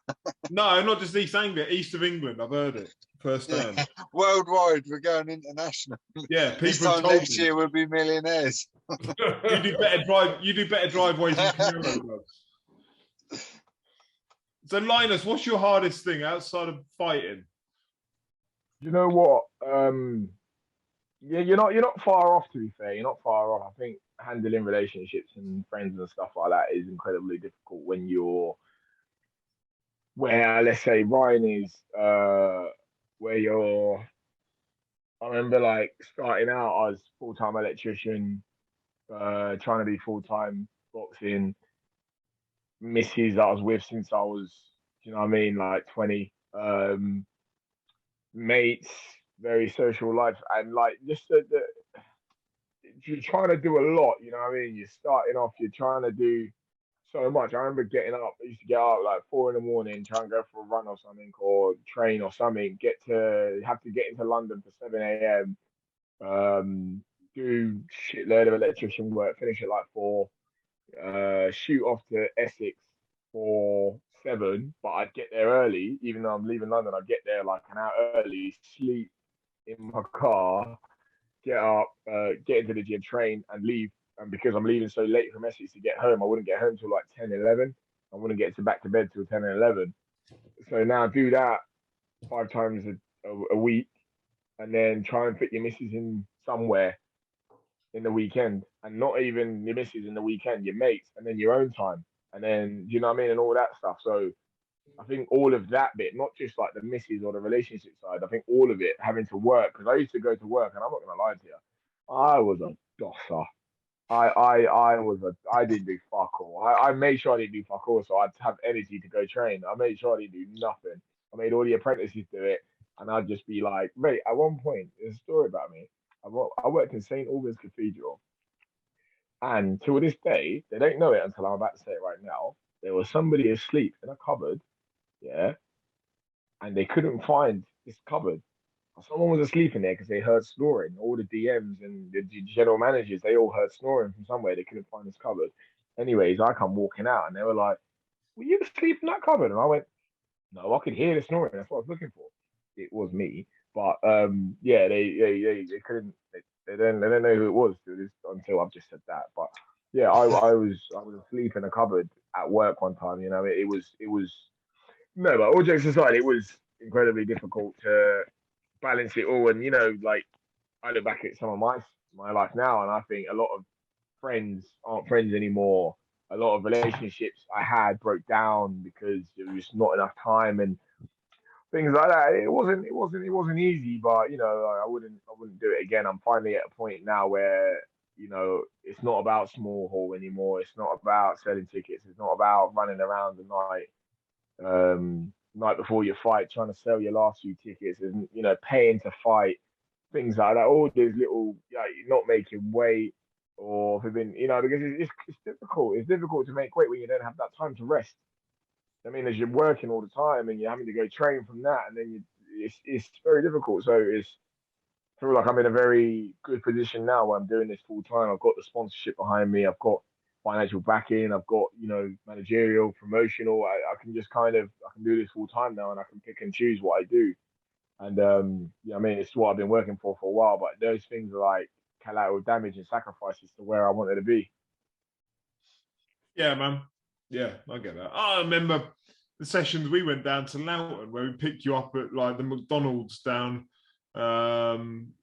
No, not just East Anglia, East of England. I've heard it firsthand. Yeah. Worldwide, we're going international. Yeah, people this time next year we'll be millionaires. You do better driveways than Camilo does. So, Linus, what's your hardest thing outside of fighting? You know what? Yeah, you're not far off. To be fair, you're not far off. I think handling relationships and friends and stuff like that is incredibly difficult when you're where, let's say, Ryan is, where you're. I remember like starting out as full-time electrician, trying to be full-time boxing. Misses that I was with since I was, you know what I mean, like 20. Mates, very social life, and like just you're trying to do a lot. You know what I mean? You're starting off. You're trying to do so much. I remember getting up. I used to get up like 4 in the morning, try and go for a run or something, or train or something. Have to get into London for 7 a.m. Do shitload of electrician work. Finish at like 4. Shoot off to Essex for 7. But I'd get there early, even though I'm leaving London. I'd get there like an hour early. Sleep in my car. Get up, get into the gym, train, and leave. And because I'm leaving so late from Essex to get home, I wouldn't get home till like 10, 11. I wouldn't get back to bed till 10 and 11. So now do that 5 times a week, and then try and fit your missus in somewhere in the weekend, and not even your missus in the weekend, your mates, and then your own time, and then you know what I mean, and all that stuff. So I think all of that bit, not just like the missus or the relationship side, I think all of it having to work, because I used to go to work, and I'm not gonna lie to you, I was a dosser. I didn't do fuck all. I made sure I didn't do fuck all, so I'd have energy to go train. I made sure I didn't do nothing. I made all the apprentices do it, and I'd just be like, mate. At one point, there's a story about me. I worked in St Albans Cathedral, and to this day, they don't know it until I'm about to say it right now. There was somebody asleep in a cupboard, yeah, and they couldn't find this cupboard. Someone was asleep in there because they heard snoring. All the DMs and the general managers, they all heard snoring from somewhere. They couldn't find this cupboard. Anyways, I come walking out, and they were like, "Were you asleep in that cupboard?" And I went, "No, I could hear the snoring. That's what I was looking for." It was me, but yeah, they couldn't. They don't know who it was until I've just said that. But yeah, I was asleep in a cupboard at work one time. You know, it was no, but all jokes aside, it was incredibly difficult to balance it all. And you know, like I look back at some of my life now, and I think a lot of friends aren't friends anymore. A lot of relationships I had broke down because there was not enough time and things like that. It wasn't easy, but you know, I wouldn't do it again. I'm finally at a point now where you know it's not about small hall anymore. It's not about selling tickets. It's not about running around the night before your fight trying to sell your last few tickets, and you know, paying to fight, things like that. All those little, not making weight, or have been, you know, because it's difficult. It's difficult to make weight when you don't have that time to rest. I mean, as you're working all the time and you're having to go train from that, and then it's very difficult. So I feel like I'm in a very good position now where I'm doing this full time. I've got the sponsorship behind me. I've got financial backing. I've got, you know, managerial, promotional. I can just I can do this full time now, and I can pick and choose what I do. And yeah, I mean, it's what I've been working for a while. But those things are like collateral damage and sacrifices to where I wanted to be. Yeah, man. Yeah, I get that. I remember the sessions we went down to Loughton where we picked you up at like the McDonald's down Luton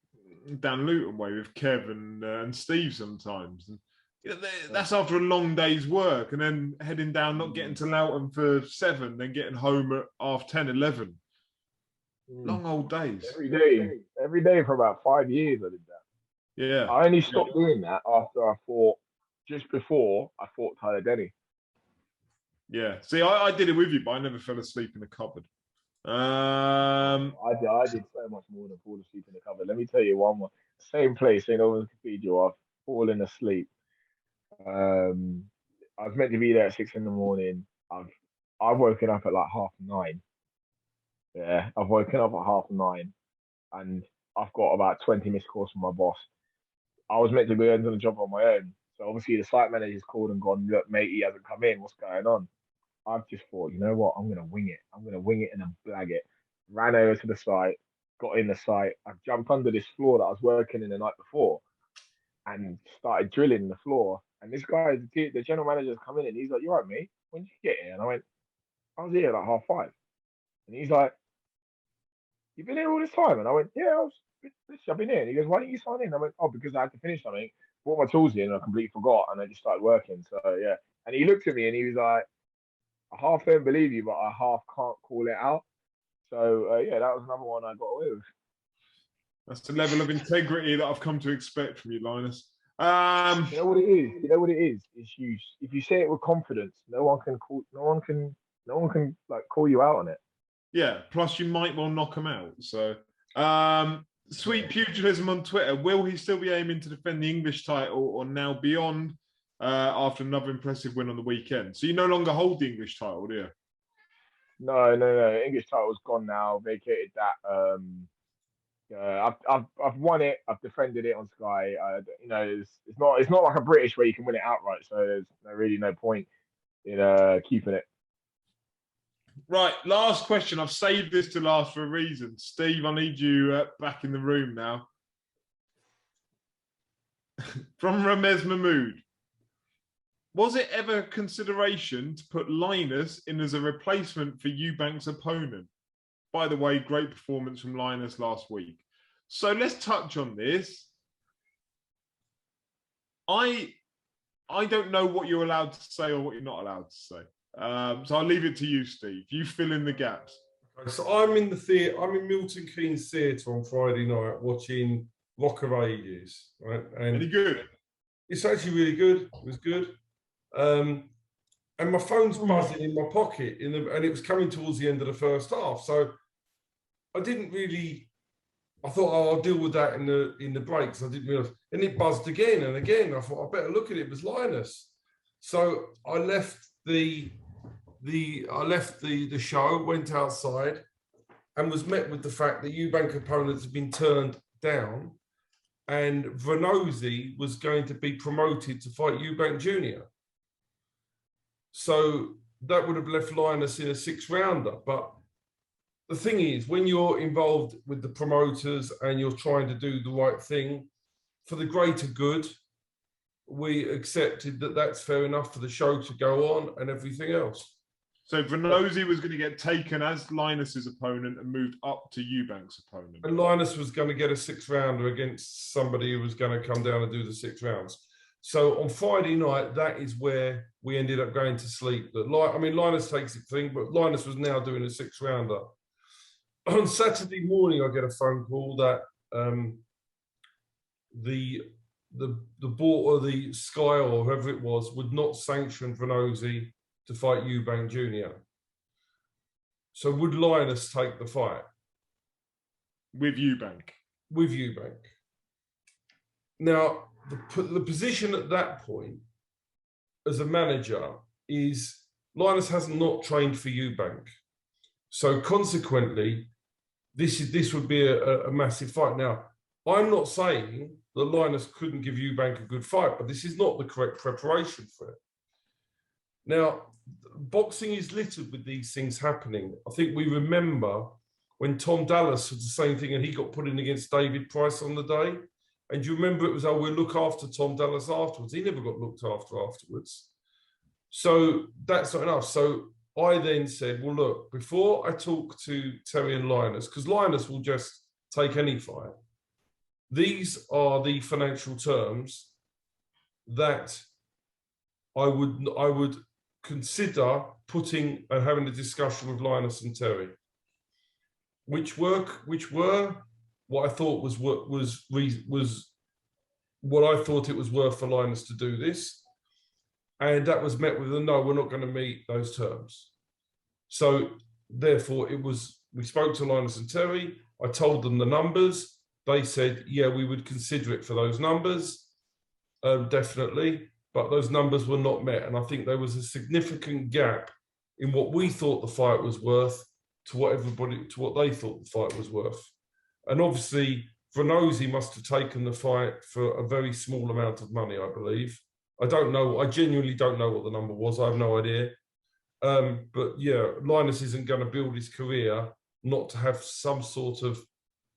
way with Kev and Steve sometimes. And you know, that's after a long day's work, and then heading down, not getting to Loughton for 7, then getting home at 10:30, 11. Long old days. Every day for about 5 years I did that. Yeah. I only stopped doing that after just before I fought Tyler Denny. Yeah. See, I did it with you, but I never fell asleep in the cupboard. I did so much more than fall asleep in the cupboard. Let me tell you one more. Same place, St. Albans Cathedral. I've fallen asleep. I was meant to be there at 6 in the morning. I've woken up at like 9:30. Yeah, I've woken up at 9:30, and I've got about 20 missed calls from my boss. I was meant to go into the job on my own. So obviously the site manager's called and gone, look, mate, he hasn't come in. What's going on? I've just thought, you know what? I'm going to wing it. I'm going to wing it and then blag it. Ran over to the site, got in the site. I jumped under this floor that I was working in the night before and started drilling the floor. And this guy, the general manager's come in and he's like, you all right, mate? When did you get here? And I went, I was here at like 5:30. And he's like, you've been here all this time? And I went, yeah, I've been here. And he goes, why didn't you sign in? I went, oh, because I had to finish something. Brought my tools in and I completely forgot. And I just started working. So, yeah. And he looked at me and he was like, I half don't believe you, but I half can't call it out. So, yeah, that was another one I got away with. That's the level of integrity that I've come to expect from you, Linus. You know what it is? You know what it is? It's you. If you say it with confidence, no one can like call you out on it. Yeah. Plus, you might well knock them out. So, Sweet Pugilism on Twitter. Will he still be aiming to defend the English title or now beyond after another impressive win on the weekend? So you no longer hold the English title, do you? No. English title's gone now. Vacated that. I've won it. I've defended it on Sky. It's not like a British where you can win it outright. So there's really no point in keeping it. Right, last question. I've saved this to last for a reason. Steve, I need you back in the room now. From Ramez Mahmood. Was it ever a consideration to put Linus in as a replacement for Eubank's opponent? By the way, great performance from Linus last week. So let's touch on this. I don't know what you're allowed to say or what you're not allowed to say. So I'll leave it to you, Steve. You fill in the gaps. Okay, so I'm in the theatre. I'm in Milton Keynes Theatre on Friday night watching Rock of Ages. Right, and any good? It's actually really good. It was good. And my phone's buzzing in my pocket, and it was coming towards the end of the first half. So I didn't really. I thought, oh, I'll deal with that in the breaks. I didn't realise, and it buzzed again and again. I thought I better look at it. It was Linus. So I left the show, went outside, and was met with the fact that Eubank opponents had been turned down, and Vernozzi was going to be promoted to fight Eubank Jr. So that would have left Linus in a 6-rounder. But the thing is, when you're involved with the promoters and you're trying to do the right thing for the greater good, we accepted that that's fair enough for the show to go on and everything else. So Vernozzi was going to get taken as Linus's opponent and moved up to Eubank's opponent. And Linus was going to get a 6-rounder against somebody who was going to come down and do the 6 rounds. So on Friday night, that is where we ended up going to sleep. Linus takes it thing, but Linus was now doing a 6-rounder. On Saturday morning, I get a phone call that the board or the Sky or whoever it was would not sanction Vernozzi to fight Eubank Jr. So would Linus take the fight? With Eubank? With Eubank. Now, the position at that point as a manager is Linus has not trained for Eubank. So consequently, this would be a massive fight. Now, I'm not saying that Linus couldn't give Eubank a good fight, but this is not the correct preparation for it. Now, boxing is littered with these things happening. I think we remember when Tom Dallas did the same thing and he got put in against David Price on the day. And you remember it was, oh, we'll look after Tom Dallas afterwards. He never got looked after afterwards. So that's not enough. So I then said, well, look, before I talk to Terry and Linus, because Linus will just take any fight, these are the financial terms that I would consider putting and having a discussion with Linus and Terry, which were what I thought was what I thought it was worth for Linus to do this, and that was met with a no. We're not going to meet those terms. So therefore, we spoke to Linus and Terry. I told them the numbers. They said, yeah, we would consider it for those numbers, definitely. But those numbers were not met, and I think there was a significant gap in what we thought the fight was worth to what they thought the fight was worth. And obviously, Vernozzi must have taken the fight for a very small amount of money, I believe. I don't know. I genuinely don't know what the number was. I have no idea. But yeah, Linus isn't going to build his career not to have some sort of,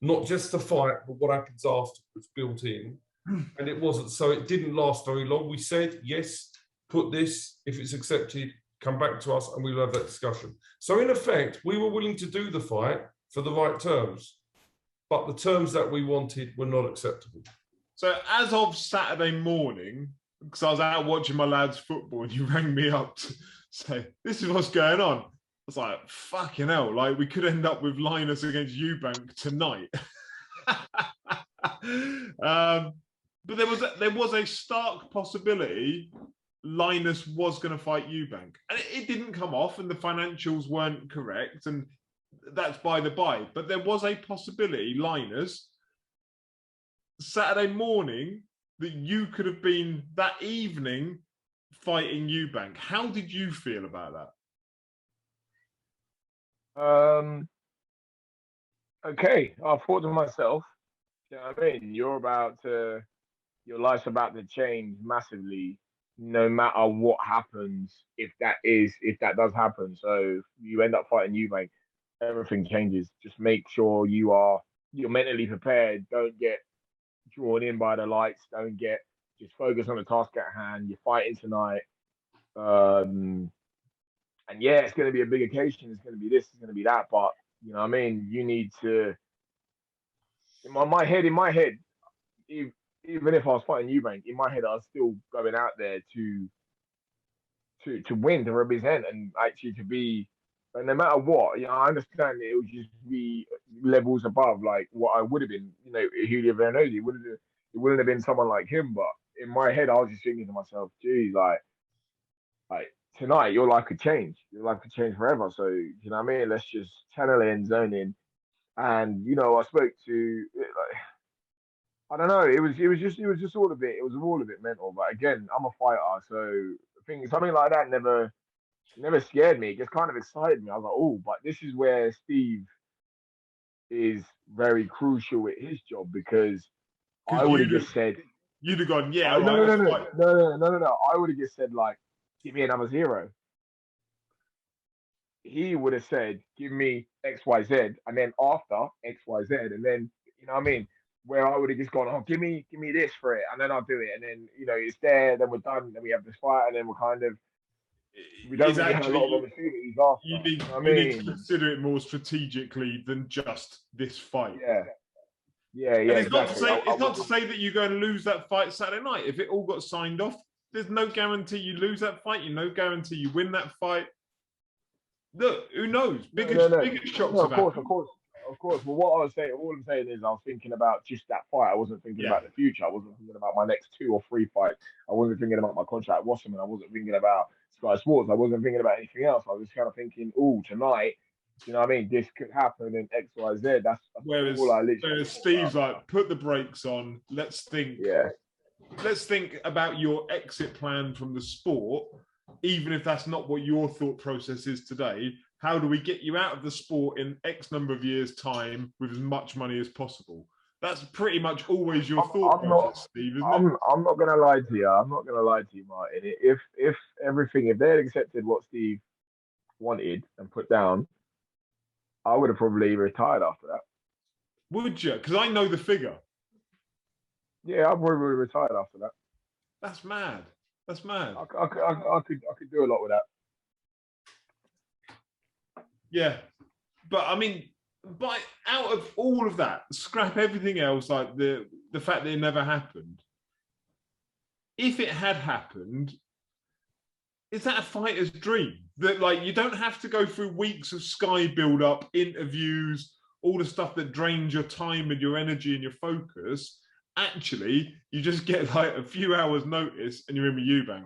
not just the fight, but what happens afterwards built in. And it wasn't. So it didn't last very long. We said, yes, put this. If it's accepted, come back to us and we'll have that discussion. So in effect, we were willing to do the fight for the right terms. But the terms that we wanted were not acceptable. So as of Saturday morning, because I was out watching my lads' football and you rang me up to say, this is what's going on. I was like, fucking hell, like we could end up with Linus against Eubank tonight. But there was a stark possibility Linus was going to fight Eubank. And it didn't come off and the financials weren't correct. And that's by the by. But there was a possibility Linus Saturday morning that you could have been that evening fighting Eubank. How did you feel about that? Okay, I thought to myself, you know what I mean? Your life's about to change massively, no matter what happens. If that does happen, so you end up fighting Eubank, everything changes. Just make sure you're mentally prepared. Don't get drawn in by the lights. Just focus on the task at hand. You're fighting tonight. And yeah, it's going to be a big occasion. It's going to be this, it's going to be that. But you know what I mean? You need to, in my head, even if I was fighting Eubank, in my head, I was still going out there to win, to represent, and actually to be, and no matter what, you know, I understand it would just be levels above like what I would have been, you know, Julio Veronese. It wouldn't have been someone like him, but in my head, I was just thinking to myself, geez, like tonight, your life could change. Your life could change forever. So, you know what I mean? Let's just channel in, zone in. And, you know, I spoke to, like, I don't know, it was just all a bit, it was all a bit mental. But again, I'm a fighter. So I think something like that never scared me. It just kind of excited me. I was like, oh, but this is where Steve is very crucial at his job, because I would have just said, you'd have gone, yeah, no, right, no. I would have just said, like, give me another 0. He would have said, give me XYZ, and then after XYZ, and then, you know what I mean? Where I would have just gone, oh, give me this for it, and then I'll do it. And then, you know, it's there, then we're done, then we have this fight, and then we don't really have a lot of opportunities after. You need to consider it more strategically than just this fight. Yeah. And it's exactly. not to say that you're going to lose that fight Saturday night. If it all got signed off, there's no guarantee you lose that fight. No guarantee you win that fight. Look, who knows? Bigger shocks. Of course. Well, all I'm saying is I was thinking about just that fight. I wasn't thinking about the future. I wasn't thinking about my next 2 or 3 fights. I wasn't thinking about my contract at Wasserman. I wasn't thinking about Sky Sports. I wasn't thinking about anything else. I was just kind of thinking, oh, tonight, you know what I mean? This could happen in X, Y, Z. That's all I literally. Whereas Steve's like, put the brakes on. Let's think. Yeah. Let's think about your exit plan from the sport, even if that's not what your thought process is today. How do we get you out of the sport in X number of years' time with as much money as possible? That's pretty much always your thought process, Steve, isn't it? I'm not going to lie to you. I'm not going to lie to you, Martin. If they had accepted what Steve wanted and put down, I would have probably retired after that. Would you? Because I know the figure. Yeah, I probably would have retired after that. That's mad. I could do a lot with that. Yeah, but I mean, but out of all of that, scrap everything else, like the fact that it never happened. If it had happened, is that a fighter's dream? That, like, you don't have to go through weeks of Sky build-up, interviews, all the stuff that drains your time and your energy and your focus. Actually, you just get like a few hours notice and you're in with Eubank.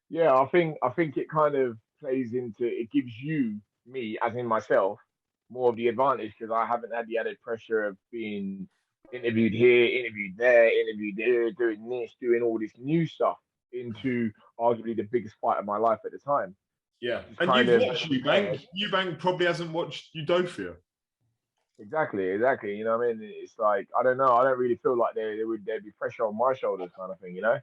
Yeah, I think it kind of plays into, it gives me, as in myself, more of the advantage, because I haven't had the added pressure of being interviewed here, interviewed there, doing this, doing all this new stuff into arguably the biggest fight of my life at the time. Yeah, and you've watched Eubank. Eubank probably hasn't watched Udofia. Exactly. You know what I mean? It's like, I don't know. I don't really feel like there'd be pressure on my shoulders, kind of thing. You know?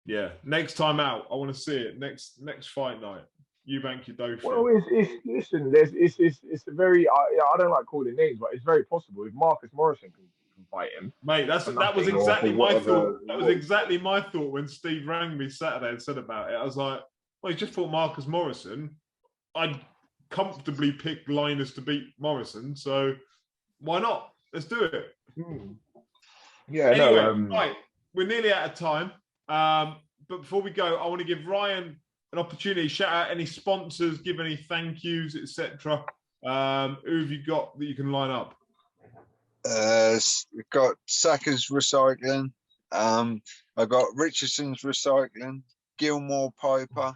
Yeah. Next time out, I want to see it. Next fight night, Eubank Udofia. Well, it's a very. I don't like calling names, but it's very possible if Marcus Morrison can fight him. Mate, that was exactly my thought. That was exactly my thought when Steve rang me Saturday and said about it. I was like, well, he just fought Marcus Morrison. I'd comfortably pick Linus to beat Morrison, so why not? Let's do it. Yeah, anyway, right, we're nearly out of time. But before we go, I want to give Ryan an opportunity. Shout out any sponsors, give any thank yous, etc. Who have you got that you can line up? We've got Sacker's Recycling. I've got Richardson's Recycling, Gilmore Piper,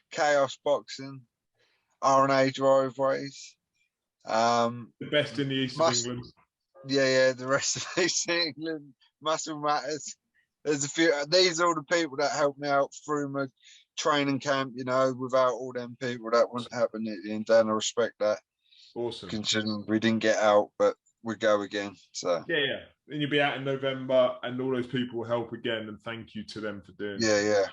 Chaos Boxing, R&A Driveways. The best in the east of England. Yeah, the rest of East England, Muscle Matters. There's a few. These are all the people that helped me out through my training camp. You know, without all them people, that wouldn't happen at the end. And I respect that. Awesome. Considering we didn't get out, but we go again. So yeah. And you'll be out in November, and all those people will help again. And thank you to them for doing. Yeah.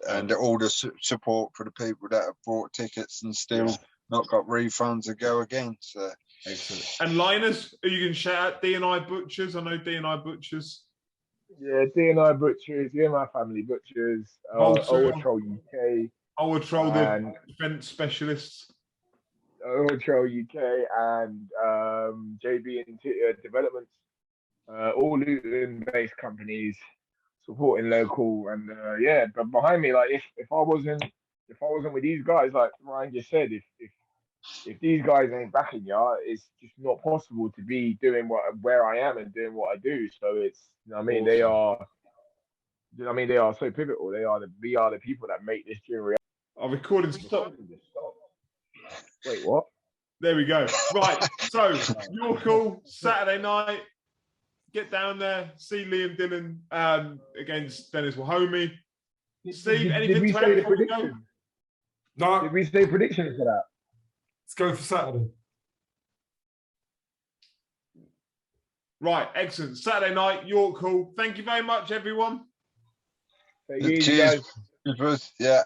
And all the support for the people that have bought tickets and still not got refunds to go again. So excellent. And Linus, are you going to shout out D&I Butchers? I know D&I Butchers. Yeah, D&I Butchers, my family butchers, Our Troll UK. Our Troll, the defence specialists. Our Troll UK and JB and Developments, all Luton-based companies supporting local. And but behind me, like if I wasn't with these guys, like Ryan just said, if these guys ain't backing you, it's just not possible to be doing where I am and doing what I do. So it's, you know what I mean, awesome. They are so pivotal. We are the people that make this dream reality. Our recording stopped. Wait, what? There we go. Right. So York Hall, Saturday night. Get down there, see Liam Dillon against Dennis Wahomey. Steve, anything to add before we go? No. Did we say predictions for that? Let's go for Saturday. Right, excellent. Saturday night, York Hall. Thank you very much, everyone. Cheers. Yeah.